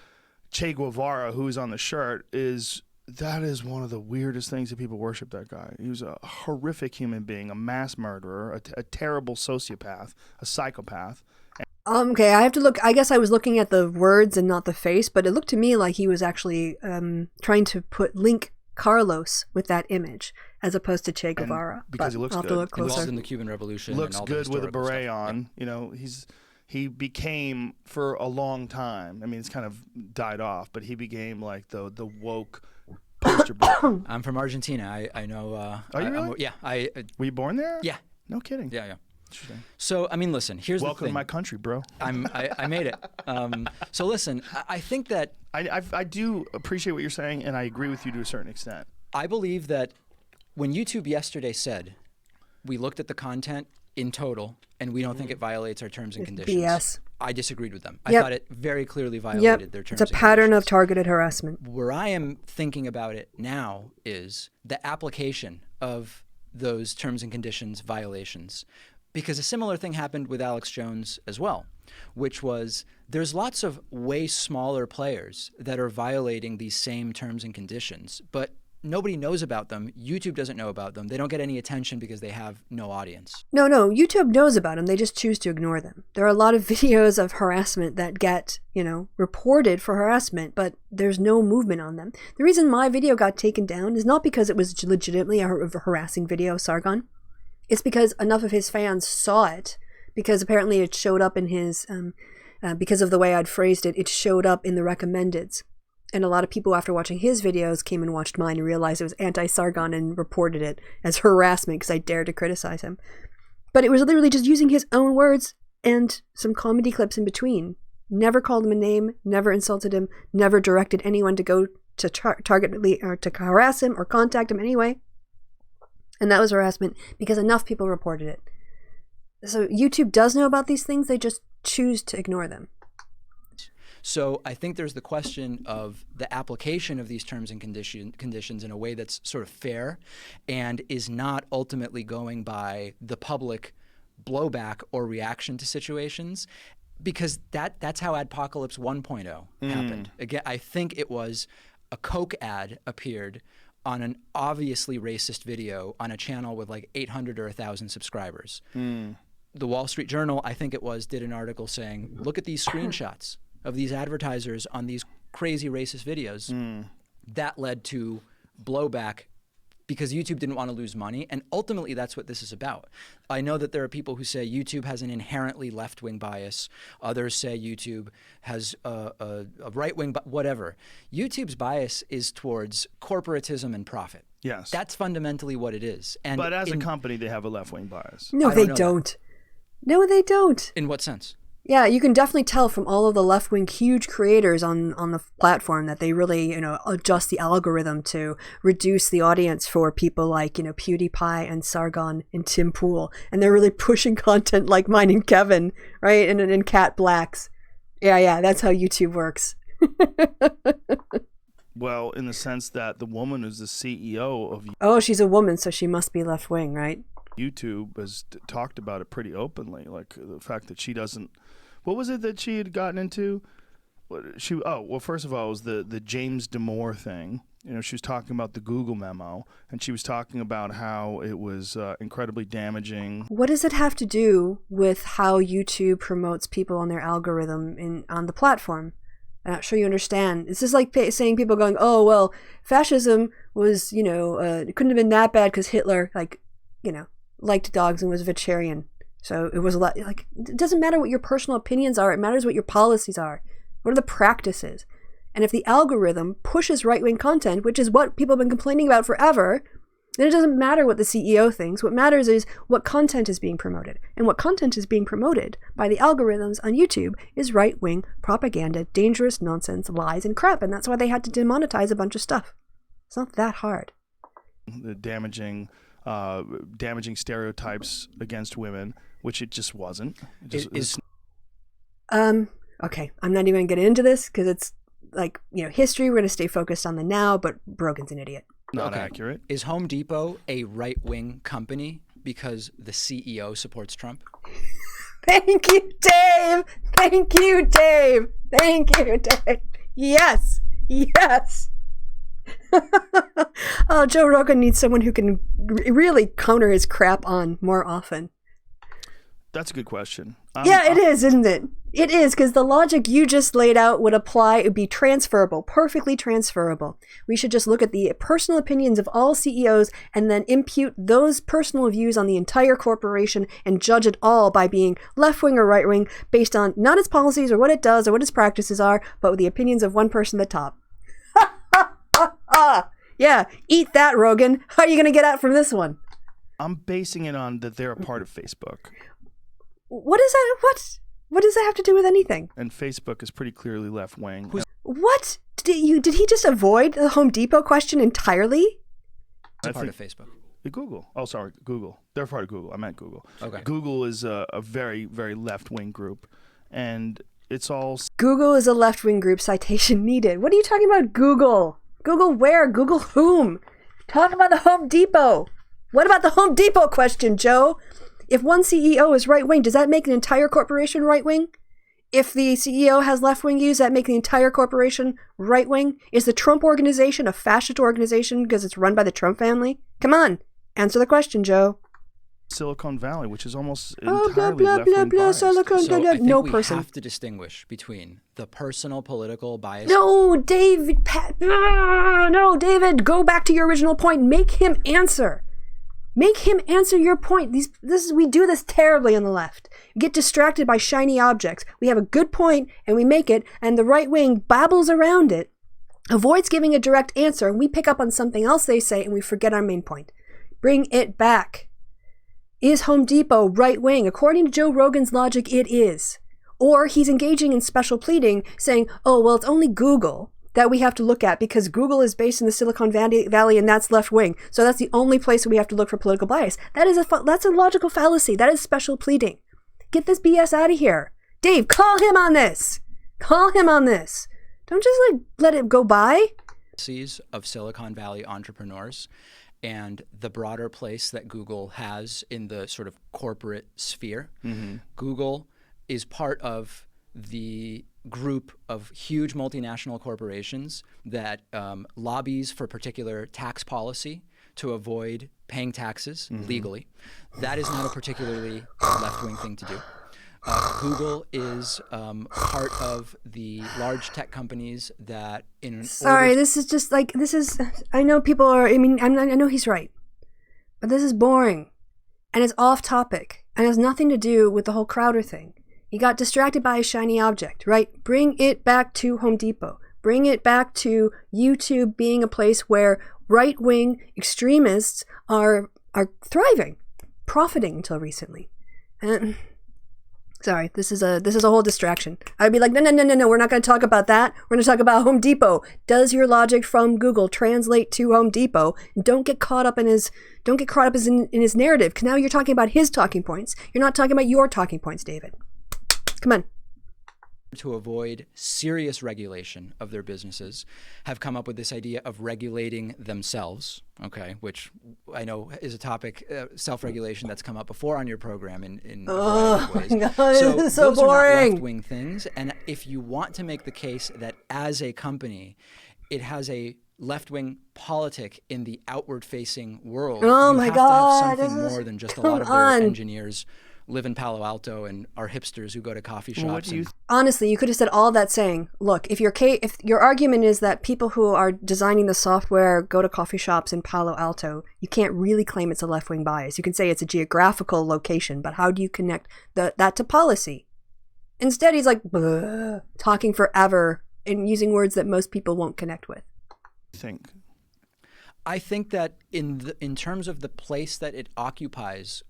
Che Guevara, who's on the shirt, that is one of the weirdest things that people worship that guy. He was a horrific human being, a mass murderer, a terrible sociopath, a psychopath. Okay, I have to look. I guess I was looking at the words and not the face, but it looked to me like he was actually trying to link Carlos with that image as opposed to Che Guevara. because But he looks I'll have good. to look Involved closer. in the Cuban Revolution. Looks and all the good with a historical beret stuff. on. You know, he became for a long time. I mean, it's kind of died off, but he became like the woke poster boy. Yeah. I'm from Argentina. I know. Are you I'm- really? yeah. Were you born there? Yeah. No kidding. Yeah. Interesting. So I mean, listen. Here's Welcome the to thing. my country, bro. I made it. So listen. I think that I do appreciate what you're saying, and I agree with you to a certain extent. I believe that when YouTube yesterday said we looked at the content in total and we don't think it violates our terms and It's conditions. BS. I disagreed with them. Yep. I thought it very clearly violated their terms It's a and pattern conditions. of targeted harassment. Where I am thinking about it now is the application of those terms and conditions violations. Because a similar thing happened with Alex Jones as well, which was there's lots of way smaller players that are violating these same terms and conditions, but nobody knows about them. YouTube doesn't know about them. They don't get any attention because they have no audience. No, YouTube knows about them. They just choose to ignore them. There are a lot of videos of harassment that get, reported for harassment, but there's no movement on them. The reason my video got taken down is not because it was legitimately a harassing video, Sargon. It's because enough of his fans saw it, because apparently it showed up in his, because of the way I'd phrased it, it showed up in the recommendeds. And a lot of people, after watching his videos, came and watched mine and realized it was anti-Sargon and reported it as harassment because I dared to criticize him. But it was literally just using his own words and some comedy clips in between. Never called him a name, never insulted him, never directed anyone to go to targetedly or to harass him or contact him anyway. And that was harassment because enough people reported it. So YouTube does know about these things, they just choose to ignore them. So I think there's the question of the application of these terms and conditions in a way that's sort of fair and is not ultimately going by the public blowback or reaction to situations, because that's how Adpocalypse 1.0 happened. Again, I think it was a Coke ad appeared on an obviously racist video on a channel with like 800 or 1,000 subscribers. The Wall Street Journal, I think it was, did an article saying, look at these screenshots of these advertisers on these crazy racist videos. That led to blowback because YouTube didn't want to lose money. And ultimately, that's what this is about. I know that there are people who say YouTube has an inherently left-wing bias. Others say YouTube has a right-wing, whatever. YouTube's bias is towards corporatism and profit. Yes. That's fundamentally what it is. And But as a company, they have a left-wing bias. No, I they don't know that. don't. No, they don't. In what sense? Yeah, you can definitely tell from all of the left-wing huge creators on the platform that they really, adjust the algorithm to reduce the audience for people like, PewDiePie and Sargon and Tim Pool. And they're really pushing content like mine and Kevin, right? And Cat Blacks. Yeah, that's how YouTube works. Well, in the sense that the woman who's the CEO of Oh, she's a woman, so she must be left-wing, right? YouTube has talked about it pretty openly, like the fact that she doesn't. What was it that she had gotten into? First of all, it was the James Damore thing, she was talking about the Google memo, and she was talking about how it was incredibly damaging. What does it have to do with how YouTube promotes people on their algorithm on the platform? I'm not sure you understand. This is like saying people going, oh, well, fascism was, it couldn't have been that bad because Hitler, liked dogs and was vegetarian. So it was a lot, it doesn't matter what your personal opinions are. It matters what your policies are. What are the practices? And if the algorithm pushes right-wing content, which is what people have been complaining about forever, then it doesn't matter what the CEO thinks. What matters is what content is being promoted. And what content is being promoted by the algorithms on YouTube is right-wing propaganda, dangerous nonsense, lies, and crap. And that's why they had to demonetize a bunch of stuff. It's not that hard. The damaging stereotypes against women, which it just wasn't. Okay, I'm not even going to get into this because it's history. We're going to stay focused on the now, but Brogan's an idiot. Not accurate. Is Home Depot a right-wing company because the CEO supports Trump? Thank you, Dave. Thank you, Dave. Thank you, Dave. Yes. Oh, Joe Rogan needs someone who can really counter his crap on more often. That's a good question. It is, isn't it? It is, because the logic you just laid out would apply. It would be transferable, perfectly transferable. We should just look at the personal opinions of all CEOs and then impute those personal views on the entire corporation and judge it all by being left-wing or right-wing based on not its policies or what it does or what its practices are, but with the opinions of one person at the top. Yeah, eat that, Rogan. How are you going to get out from this one? I'm basing it on that they're a part of Facebook. What is that? What does that have to do with anything? And Facebook is pretty clearly left wing. What? Did he just avoid the Home Depot question entirely? It's a part of Facebook. Google. Oh, sorry, Google. They're part of Google. I meant Google. Okay. Google is a very, very left wing group, and it's all. Google is a left wing group. Citation needed. What are you talking about? Google. Google where? Google whom? Talk about the Home Depot. What about the Home Depot question, Joe? If one CEO is right-wing, does that make an entire corporation right-wing? If the CEO has left-wing views, does that make the entire corporation right-wing? Is the Trump organization a fascist organization because it's run by the Trump family? Come on, answer the question, Joe. Silicon Valley, which is almost entirely blah, blah, left-wing blah, biased. Silicon So I think no we person. have to distinguish between the personal political bias. No, David, no, David, go back to your original point. Make him answer. Make him answer your point. We do this terribly on the left. We get distracted by shiny objects. We have a good point and we make it, and the right wing babbles around it, avoids giving a direct answer, and we pick up on something else they say and we forget our main point. Bring it back. Is Home Depot right wing? According to Joe Rogan's logic, it is. Or he's engaging in special pleading, saying, oh, well, it's only Google that we have to look at because Google is based in the Silicon Valley and that's left wing. So that's the only place that we have to look for political bias. That's a logical fallacy. That is special pleading. Get this BS out of here. Dave, call him on this. Call him on this. Don't just let it go by. Of Silicon Valley entrepreneurs and the broader place that Google has in the sort of corporate sphere. Mm-hmm. Google is part of the group of huge multinational corporations that lobbies for particular tax policy to avoid paying taxes legally. That is not a particularly left-wing thing to do. Google is part of the large tech companies that I know people are, I know he's right, but this is boring and it's off topic and has nothing to do with the whole Crowder thing. He got distracted by a shiny object, right? Bring it back to Home Depot. Bring it back to YouTube being a place where right-wing extremists are thriving, profiting until recently. Sorry, this is a whole distraction. I'd be like, no, we're not going to talk about that. We're going to talk about Home Depot. Does your logic from Google translate to Home Depot? And don't get caught up in his narrative, because now you're talking about his talking points. You're not talking about your talking points, David. Come on. To avoid serious regulation of their businesses, have come up with this idea of regulating themselves, okay, which I know is a topic, self-regulation, that's come up before on your program in a variety of ways. God, so this is so those are boring. not left-wing things, and if you want to make the case that as a company, it has a left-wing politic in the outward-facing world, Oh you my have God, to have this something is- more than just a come lot of their on. engineers live in Palo Alto and are hipsters who go to coffee shops. What do you and- Honestly, you could have said all that saying, look, if your argument is that people who are designing the software go to coffee shops in Palo Alto, you can't really claim it's a left-wing bias. You can say it's a geographical location, but how do you connect that to policy? Instead, he's like, "Bleh," talking forever and using words that most people won't connect with. think? I think that in terms of the place that it occupies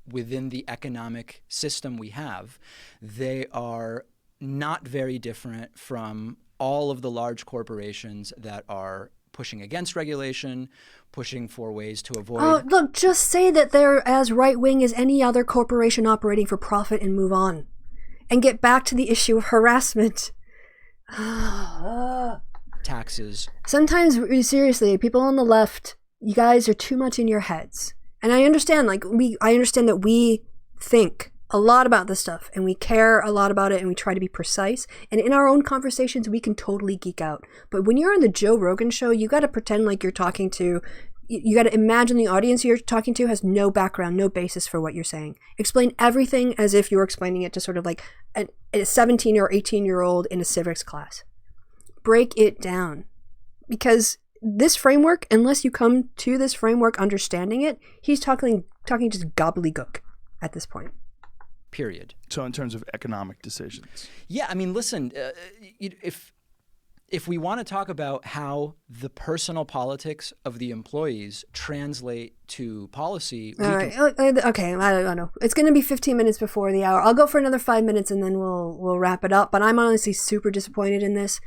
within the economic system we have, they are not very different from all of the large corporations that are pushing against regulation, pushing for ways to avoid. Oh, look, just say that they're as right-wing as any other corporation operating for profit and move on. And get back to the issue of harassment. taxes. Sometimes, seriously, people on the left, you guys are too much in your heads. And I understand, I understand that we think a lot about this stuff and we care a lot about it and we try to be precise. And in our own conversations, we can totally geek out. But when you're on the Joe Rogan show, you got to pretend like you're talking to, you got to imagine the audience you're talking to has no background, no basis for what you're saying. Explain everything as if you're explaining it to sort of like a 17 or 18-year-old in a civics class. Break it down. Because this framework, unless you come to this framework understanding it, he's talking just gobbledygook at this point. Period. So in terms of economic decisions. Yeah, I mean, listen, if we want to talk about how the personal politics of the employees translate to policy, All right. Okay, I don't know. It's going to be 15 minutes before the hour. I'll go for another 5 minutes and then we'll wrap it up. But I'm honestly super disappointed in this.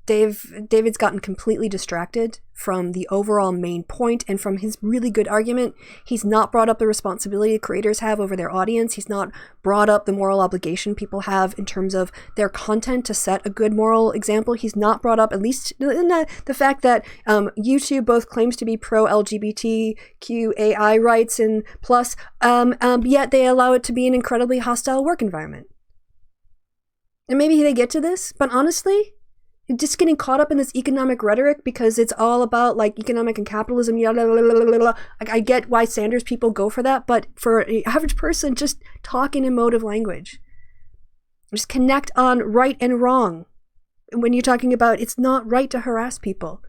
David's gotten completely distracted from the overall main point and from his really good argument. He's not brought up the responsibility creators have over their audience. He's not brought up the moral obligation people have in terms of their content to set a good moral example. He's not brought up, at least the fact that YouTube both claims to be pro-LGBTQAI rights and plus, yet they allow it to be an incredibly hostile work environment. And maybe they get to this, but honestly, just getting caught up in this economic rhetoric because it's all about like economic and capitalism. I get why Sanders people go for that, but for an average person, just talk in emotive language. Just connect on right and wrong. When you're talking about it's not right to harass people,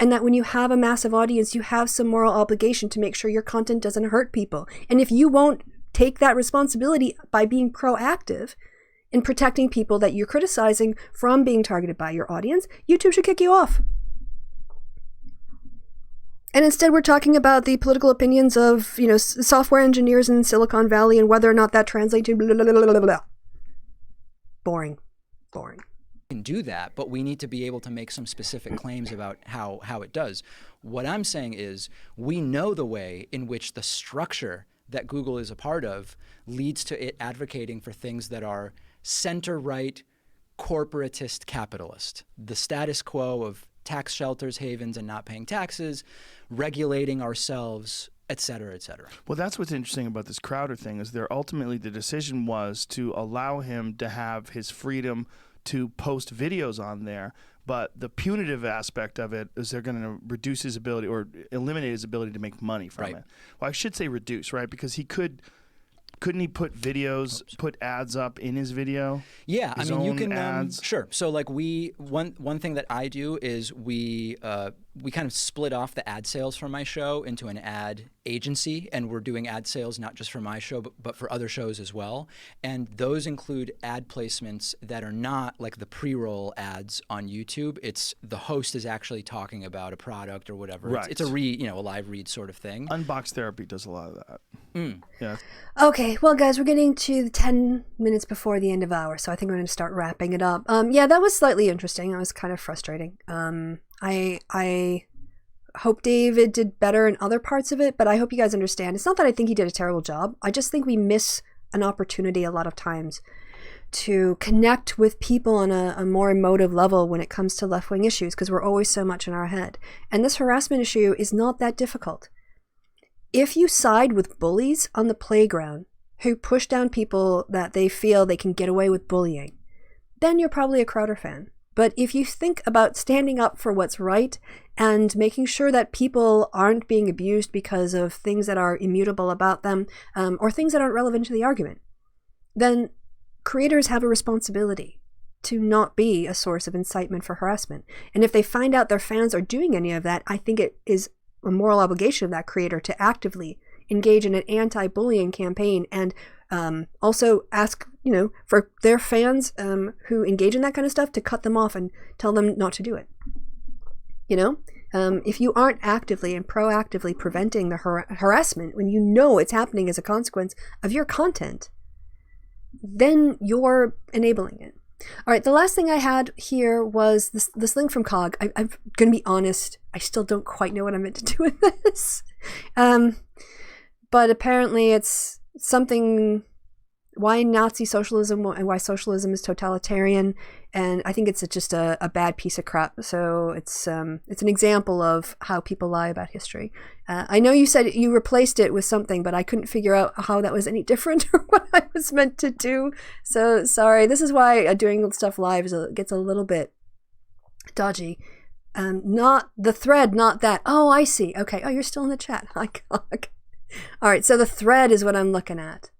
and that when you have a massive audience, you have some moral obligation to make sure your content doesn't hurt people. And if you won't take that responsibility by being proactive in protecting people that you're criticizing from being targeted by your audience, YouTube should kick you off. And instead we're talking about the political opinions of, software engineers in Silicon Valley and whether or not that translates to blah, blah, blah, blah, blah. Boring. Can do that, but we need to be able to make some specific claims about how it does. What I'm saying is we know the way in which the structure that Google is a part of leads to it advocating for things that are center-right, corporatist capitalist. The status quo of tax shelters, havens, and not paying taxes, regulating ourselves, et cetera, et cetera. Well, that's what's interesting about this Crowder thing is ultimately the decision was to allow him to have his freedom to post videos on there, but the punitive aspect of it is they're going to reduce his ability or eliminate his ability to make money from it. Well, I should say reduce, right? Because he couldn't he put videos, put ads up in his video? Yeah, I mean, you can ads. Sure. So like one thing that I do is we kind of split off the ad sales for my show into an ad agency, and we're doing ad sales not just for my show but for other shows as well. And those include ad placements that are not like the pre-roll ads on YouTube. It's the host is actually talking about a product or whatever. Right. It's a live read sort of thing. Unbox Therapy does a lot of that. Yeah. Okay, well, guys, we're getting to 10 minutes before the end of the hour, so I think we're going to start wrapping it up. Yeah, that was slightly interesting. That was kind of frustrating. I hope David did better in other parts of it, but I hope you guys understand. It's not that I think he did a terrible job. I just think we miss an opportunity a lot of times to connect with people on a more emotive level when it comes to left-wing issues, because we're always so much in our head. And this harassment issue is not that difficult. If you side with bullies on the playground who push down people that they feel they can get away with bullying, then you're probably a Crowder fan. But if you think about standing up for what's right and making sure that people aren't being abused because of things that are immutable about them, or things that aren't relevant to the argument, then creators have a responsibility to not be a source of incitement for harassment. And if they find out their fans are doing any of that, I think it is a moral obligation of that creator to actively engage in an anti-bullying campaign, and also ask, for their fans who engage in that kind of stuff to cut them off and tell them not to do it. If you aren't actively and proactively preventing the harassment when you know it's happening as a consequence of your content, then you're enabling it. All right, the last thing I had here was this link from COG. I'm going to be honest, I still don't quite know what I'm meant to do with this. But apparently it's something, why Nazi socialism and why socialism is totalitarian, and I think it's just a bad piece of crap. So it's an example of how people lie about history. I know you said you replaced it with something, but I couldn't figure out how that was any different or what I was meant to do. So sorry. This is why doing stuff live gets a little bit dodgy. Not the thread, not that. Oh, I see. Okay. Oh, you're still in the chat. Hi, Cog. All right. So the thread is what I'm looking at.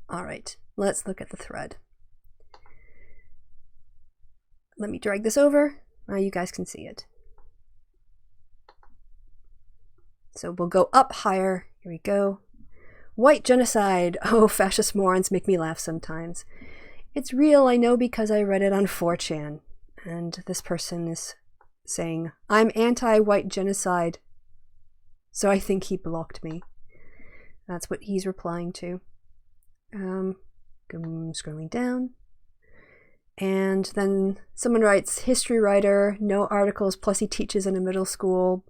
All right. Let's look at the thread. Let me drag this over. Now you guys can see it. So we'll go up higher. Here we go. White genocide. Oh, fascist morons make me laugh sometimes. It's real, I know, because I read it on 4chan. And this person is saying, I'm anti-white genocide. So I think he blocked me. That's what he's replying to. Scrolling down. And then someone writes, history writer, no articles, plus he teaches in a middle school.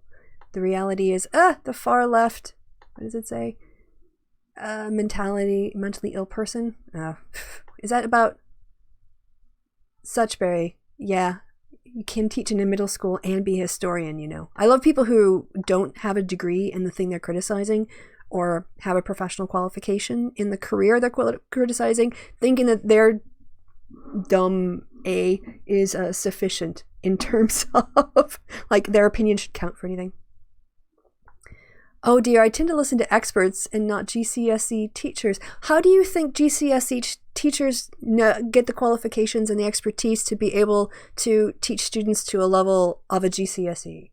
The reality is, the far left, what does it say? Mentally ill person. Is that about Suchberry? Yeah, you can teach in a middle school and be a historian, I love people who don't have a degree in the thing they're criticizing or have a professional qualification in the career they're criticizing, thinking that their dumb A is sufficient in terms of, like, their opinion should count for anything. Oh dear, I tend to listen to experts and not GCSE teachers. How do you think GCSE teachers get the qualifications and the expertise to be able to teach students to a level of a GCSE?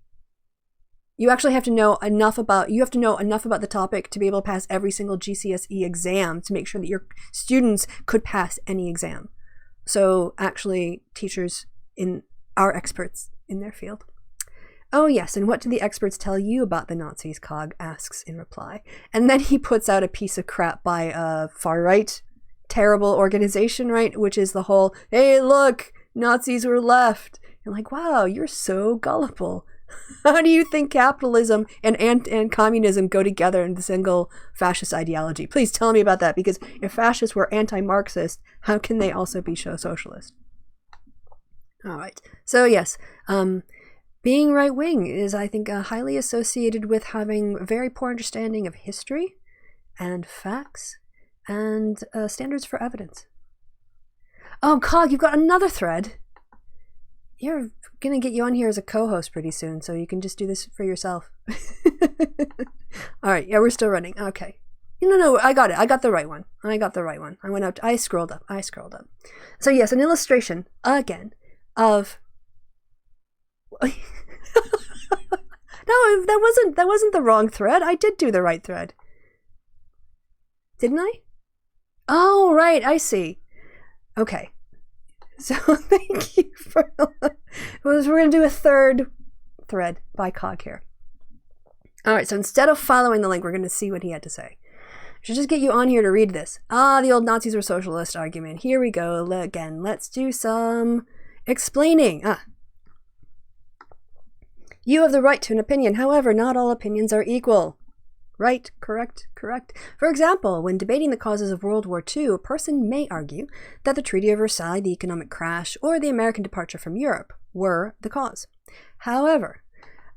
You actually have to know enough about the topic to be able to pass every single GCSE exam to make sure that your students could pass any exam. So actually, teachers are experts in their field. Oh yes, and what do the experts tell you about the Nazis? Cog asks in reply. And then he puts out a piece of crap by a far-right, terrible organization, right? Which is the whole, hey, look, Nazis were left. You're like, wow, you're so gullible. How do you think capitalism and communism go together in the single fascist ideology? Please tell me about that, because if fascists were anti-Marxist, how can they also be socialist? All right. So yes, being right-wing is, I think, highly associated with having a very poor understanding of history and facts and standards for evidence. Oh, Cog, you've got another thread. You're going to get you on here as a co-host pretty soon, so you can just do this for yourself. All right, yeah, we're still running. Okay. No, I got it. I got the right one. I scrolled up. So yes, an illustration, again, of... No, that wasn't the wrong thread. I did do the right thread. Didn't I? Oh, right, I see. Okay. So thank you for... We're going to do a third thread by Cog here. All right, so instead of following the link, we're going to see what he had to say. I should just get you on here to read this. The old Nazis were socialist argument. Here we go again. Let's do some explaining. You have the right to an opinion. However, not all opinions are equal. Right, correct. For example, when debating the causes of World War II, a person may argue that the Treaty of Versailles, the economic crash, or the American departure from Europe were the cause. However,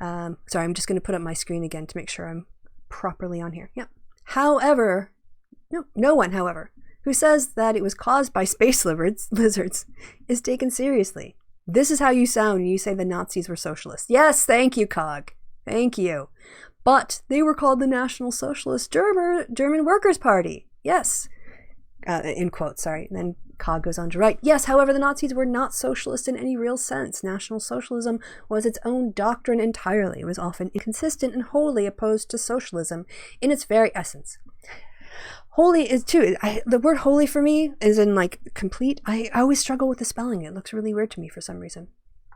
sorry, I'm just going to put up my screen again to make sure I'm properly on here. Yeah. However, no one, however, who says that it was caused by space lizards is taken seriously. This is how you sound when you say the Nazis were socialists. Yes, thank you, Cog. Thank you. But they were called the National Socialist German Workers' Party. Yes. In quotes, sorry. And then Cog goes on to write, yes, however, the Nazis were not socialist in any real sense. National Socialism was its own doctrine entirely. It was often inconsistent and wholly opposed to socialism in its very essence. Holy is too. The word holy for me is in like complete. I always struggle with the spelling. It looks really weird to me for some reason.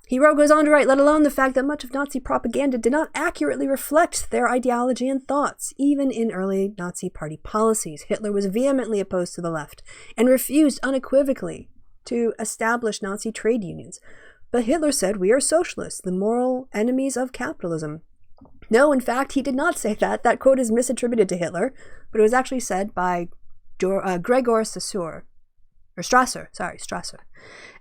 Hero goes on to write, let alone the fact that much of Nazi propaganda did not accurately reflect their ideology and thoughts. Even in early Nazi party policies, Hitler was vehemently opposed to the left and refused unequivocally to establish Nazi trade unions. But Hitler said, we are socialists, the moral enemies of capitalism. No, in fact, he did not say that. That quote is misattributed to Hitler, but it was actually said by Gregor Strasser,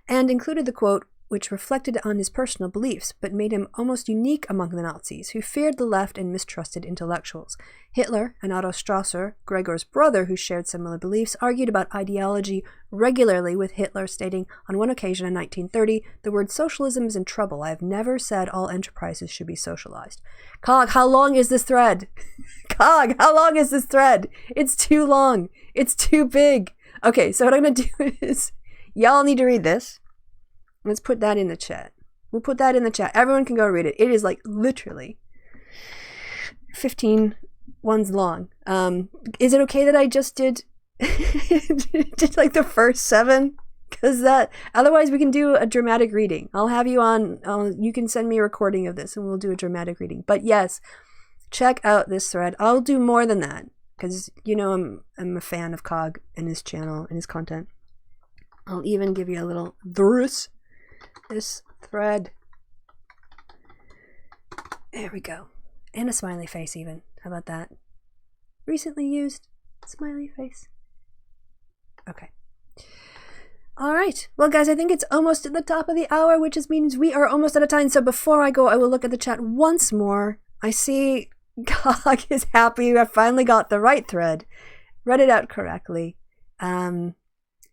and included the quote, which reflected on his personal beliefs, but made him almost unique among the Nazis, who feared the left and mistrusted intellectuals. Hitler and Otto Strasser, Gregor's brother who shared similar beliefs, argued about ideology regularly, with Hitler stating on one occasion in 1930, the word socialism is in trouble. I have never said all enterprises should be socialized. Cog, how long is this thread? Cog, how long is this thread? It's too long. It's too big. Okay, so what I'm going to do is, y'all need to read this. Let's put that in the chat. We'll put that in the chat. Everyone can go read it. It is like literally 15 ones long. Is it okay that I just did like the first 7? Because that, otherwise we can do a dramatic reading. I'll have you on, you can send me a recording of this and we'll do a dramatic reading. But yes, check out this thread. I'll do more than that because, you know, I'm a fan of Cog and his channel and his content. I'll even give you a little this thread. There we go. And a smiley face even. How about that? Recently used smiley face. Okay. All right. Well, guys, I think it's almost at the top of the hour, which means we are almost out of time. So before I go, I will look at the chat once more. I see Cog is happy. I finally got the right thread. Read it out correctly.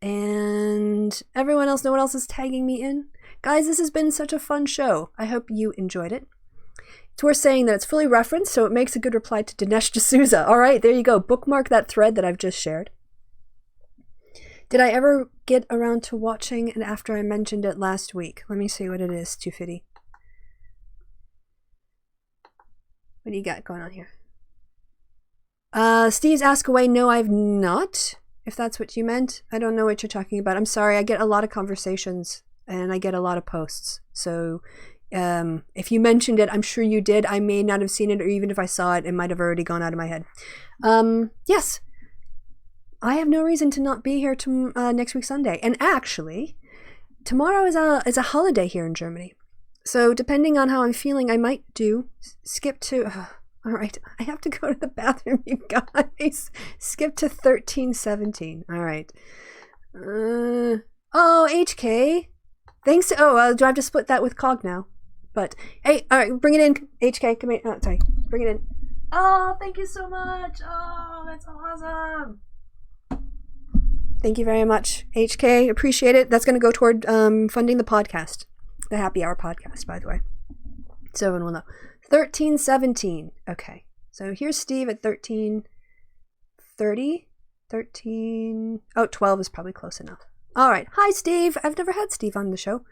And everyone else, no one else is tagging me in. Guys, this has been such a fun show. I hope you enjoyed it. It's worth saying that it's fully referenced, so it makes a good reply to Dinesh D'Souza. All right, there you go. Bookmark that thread that I've just shared. Did I ever get around to watching it after I mentioned it last week? Let me see what it is, 250. What do you got going on here? Steve's Ask Away. No, I've not. If that's what you meant. I don't know what you're talking about. I'm sorry. I get a lot of conversations and I get a lot of posts. So if you mentioned it, I'm sure you did. I may not have seen it, or even if I saw it, it might have already gone out of my head. Yes. I have no reason to not be here next week Sunday. And actually, tomorrow is a holiday here in Germany. So depending on how I'm feeling, I might skip to... all right, I have to go to the bathroom, you guys. Skip to 1317. All right. Oh, HK. Thanks. Do I have to split that with Cog now? But, hey, all right, bring it in, HK. Come in. Oh, sorry. Bring it in. Oh, thank you so much. Oh, that's awesome. Thank you very much, HK. Appreciate it. That's going to go toward funding the podcast. The Happy Hour podcast, by the way. So everyone will know. 1317. Okay. So here's Steve at 1330. 12 is probably close enough. All right. Hi, Steve. I've never had Steve on the show.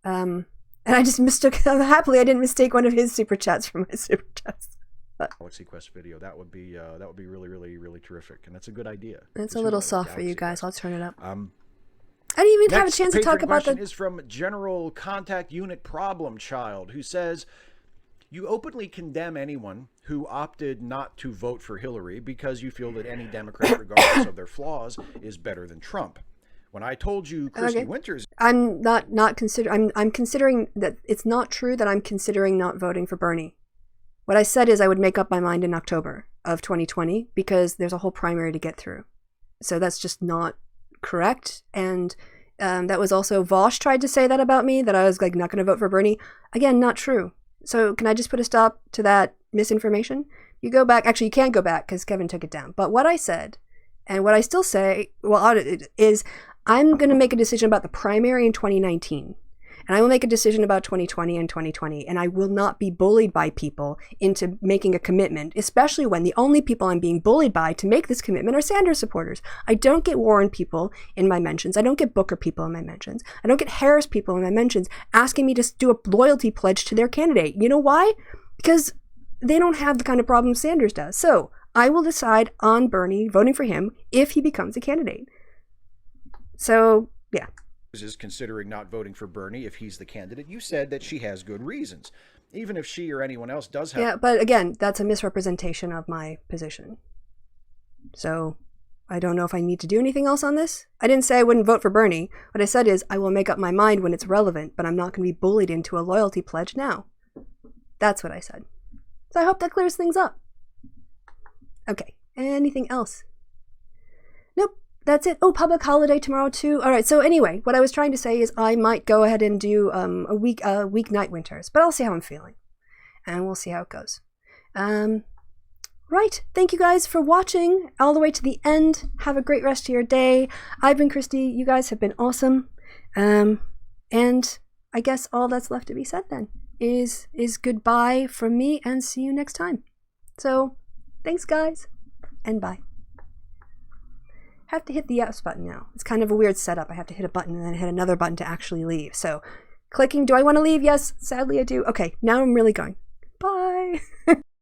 And I just happily I didn't mistake one of his super chats for my super chats. Sequest video. That would be really, really, really terrific. And that's a good idea. It's a little soft for you guys. I'll turn it up. I didn't even have a chance to talk about the... Next is from General Contact Unit Problem Child, who says, you openly condemn anyone who opted not to vote for Hillary because you feel that any Democrat, regardless of their flaws, is better than Trump. When I told you Christy Winters... I'm not considering... I'm considering that it's not true that I'm considering not voting for Bernie. What I said is I would make up my mind in October of 2020 because there's a whole primary to get through. So that's just not correct. And that was also... Vosh tried to say that about me, that I was like not going to vote for Bernie. Again, not true. So can I just put a stop to that misinformation? You go back. Actually, you can't go back because Kevin took it down. But what I said, and what I still say, is I'm going to make a decision about the primary in 2019. and I will make a decision about 2020 and 2020, and I will not be bullied by people into making a commitment, especially when the only people I'm being bullied by to make this commitment are Sanders supporters. I don't get Warren people in my mentions. I don't get Booker people in my mentions. I don't get Harris people in my mentions asking me to do a loyalty pledge to their candidate. You know why? Because they don't have the kind of problem Sanders does. So I will decide on Bernie, voting for him, if he becomes a candidate. So, yeah. Is considering not voting for Bernie if he's the candidate. You said that she has good reasons. Even if she or anyone else does have... Yeah, but again, that's a misrepresentation of my position. So, I don't know if I need to do anything else on this. I didn't say I wouldn't vote for Bernie. What I said is I will make up my mind when it's relevant, but I'm not going to be bullied into a loyalty pledge now. That's what I said. So I hope that clears things up. Okay, anything else? Nope. That's it. Oh, public holiday tomorrow too. All right. So anyway, what I was trying to say is I might go ahead and do a weeknight winters, but I'll see how I'm feeling, and we'll see how it goes. Right. Thank you guys for watching all the way to the end. Have a great rest of your day. I've been Christy. You guys have been awesome. And I guess all that's left to be said then is goodbye from me, and see you next time. So thanks guys, and bye. Have to hit the yes button now. It's kind of a weird setup. I have to hit a button and then hit another button to actually leave. So clicking, do I want to leave? Yes, sadly I do. Okay, now I'm really going. Bye.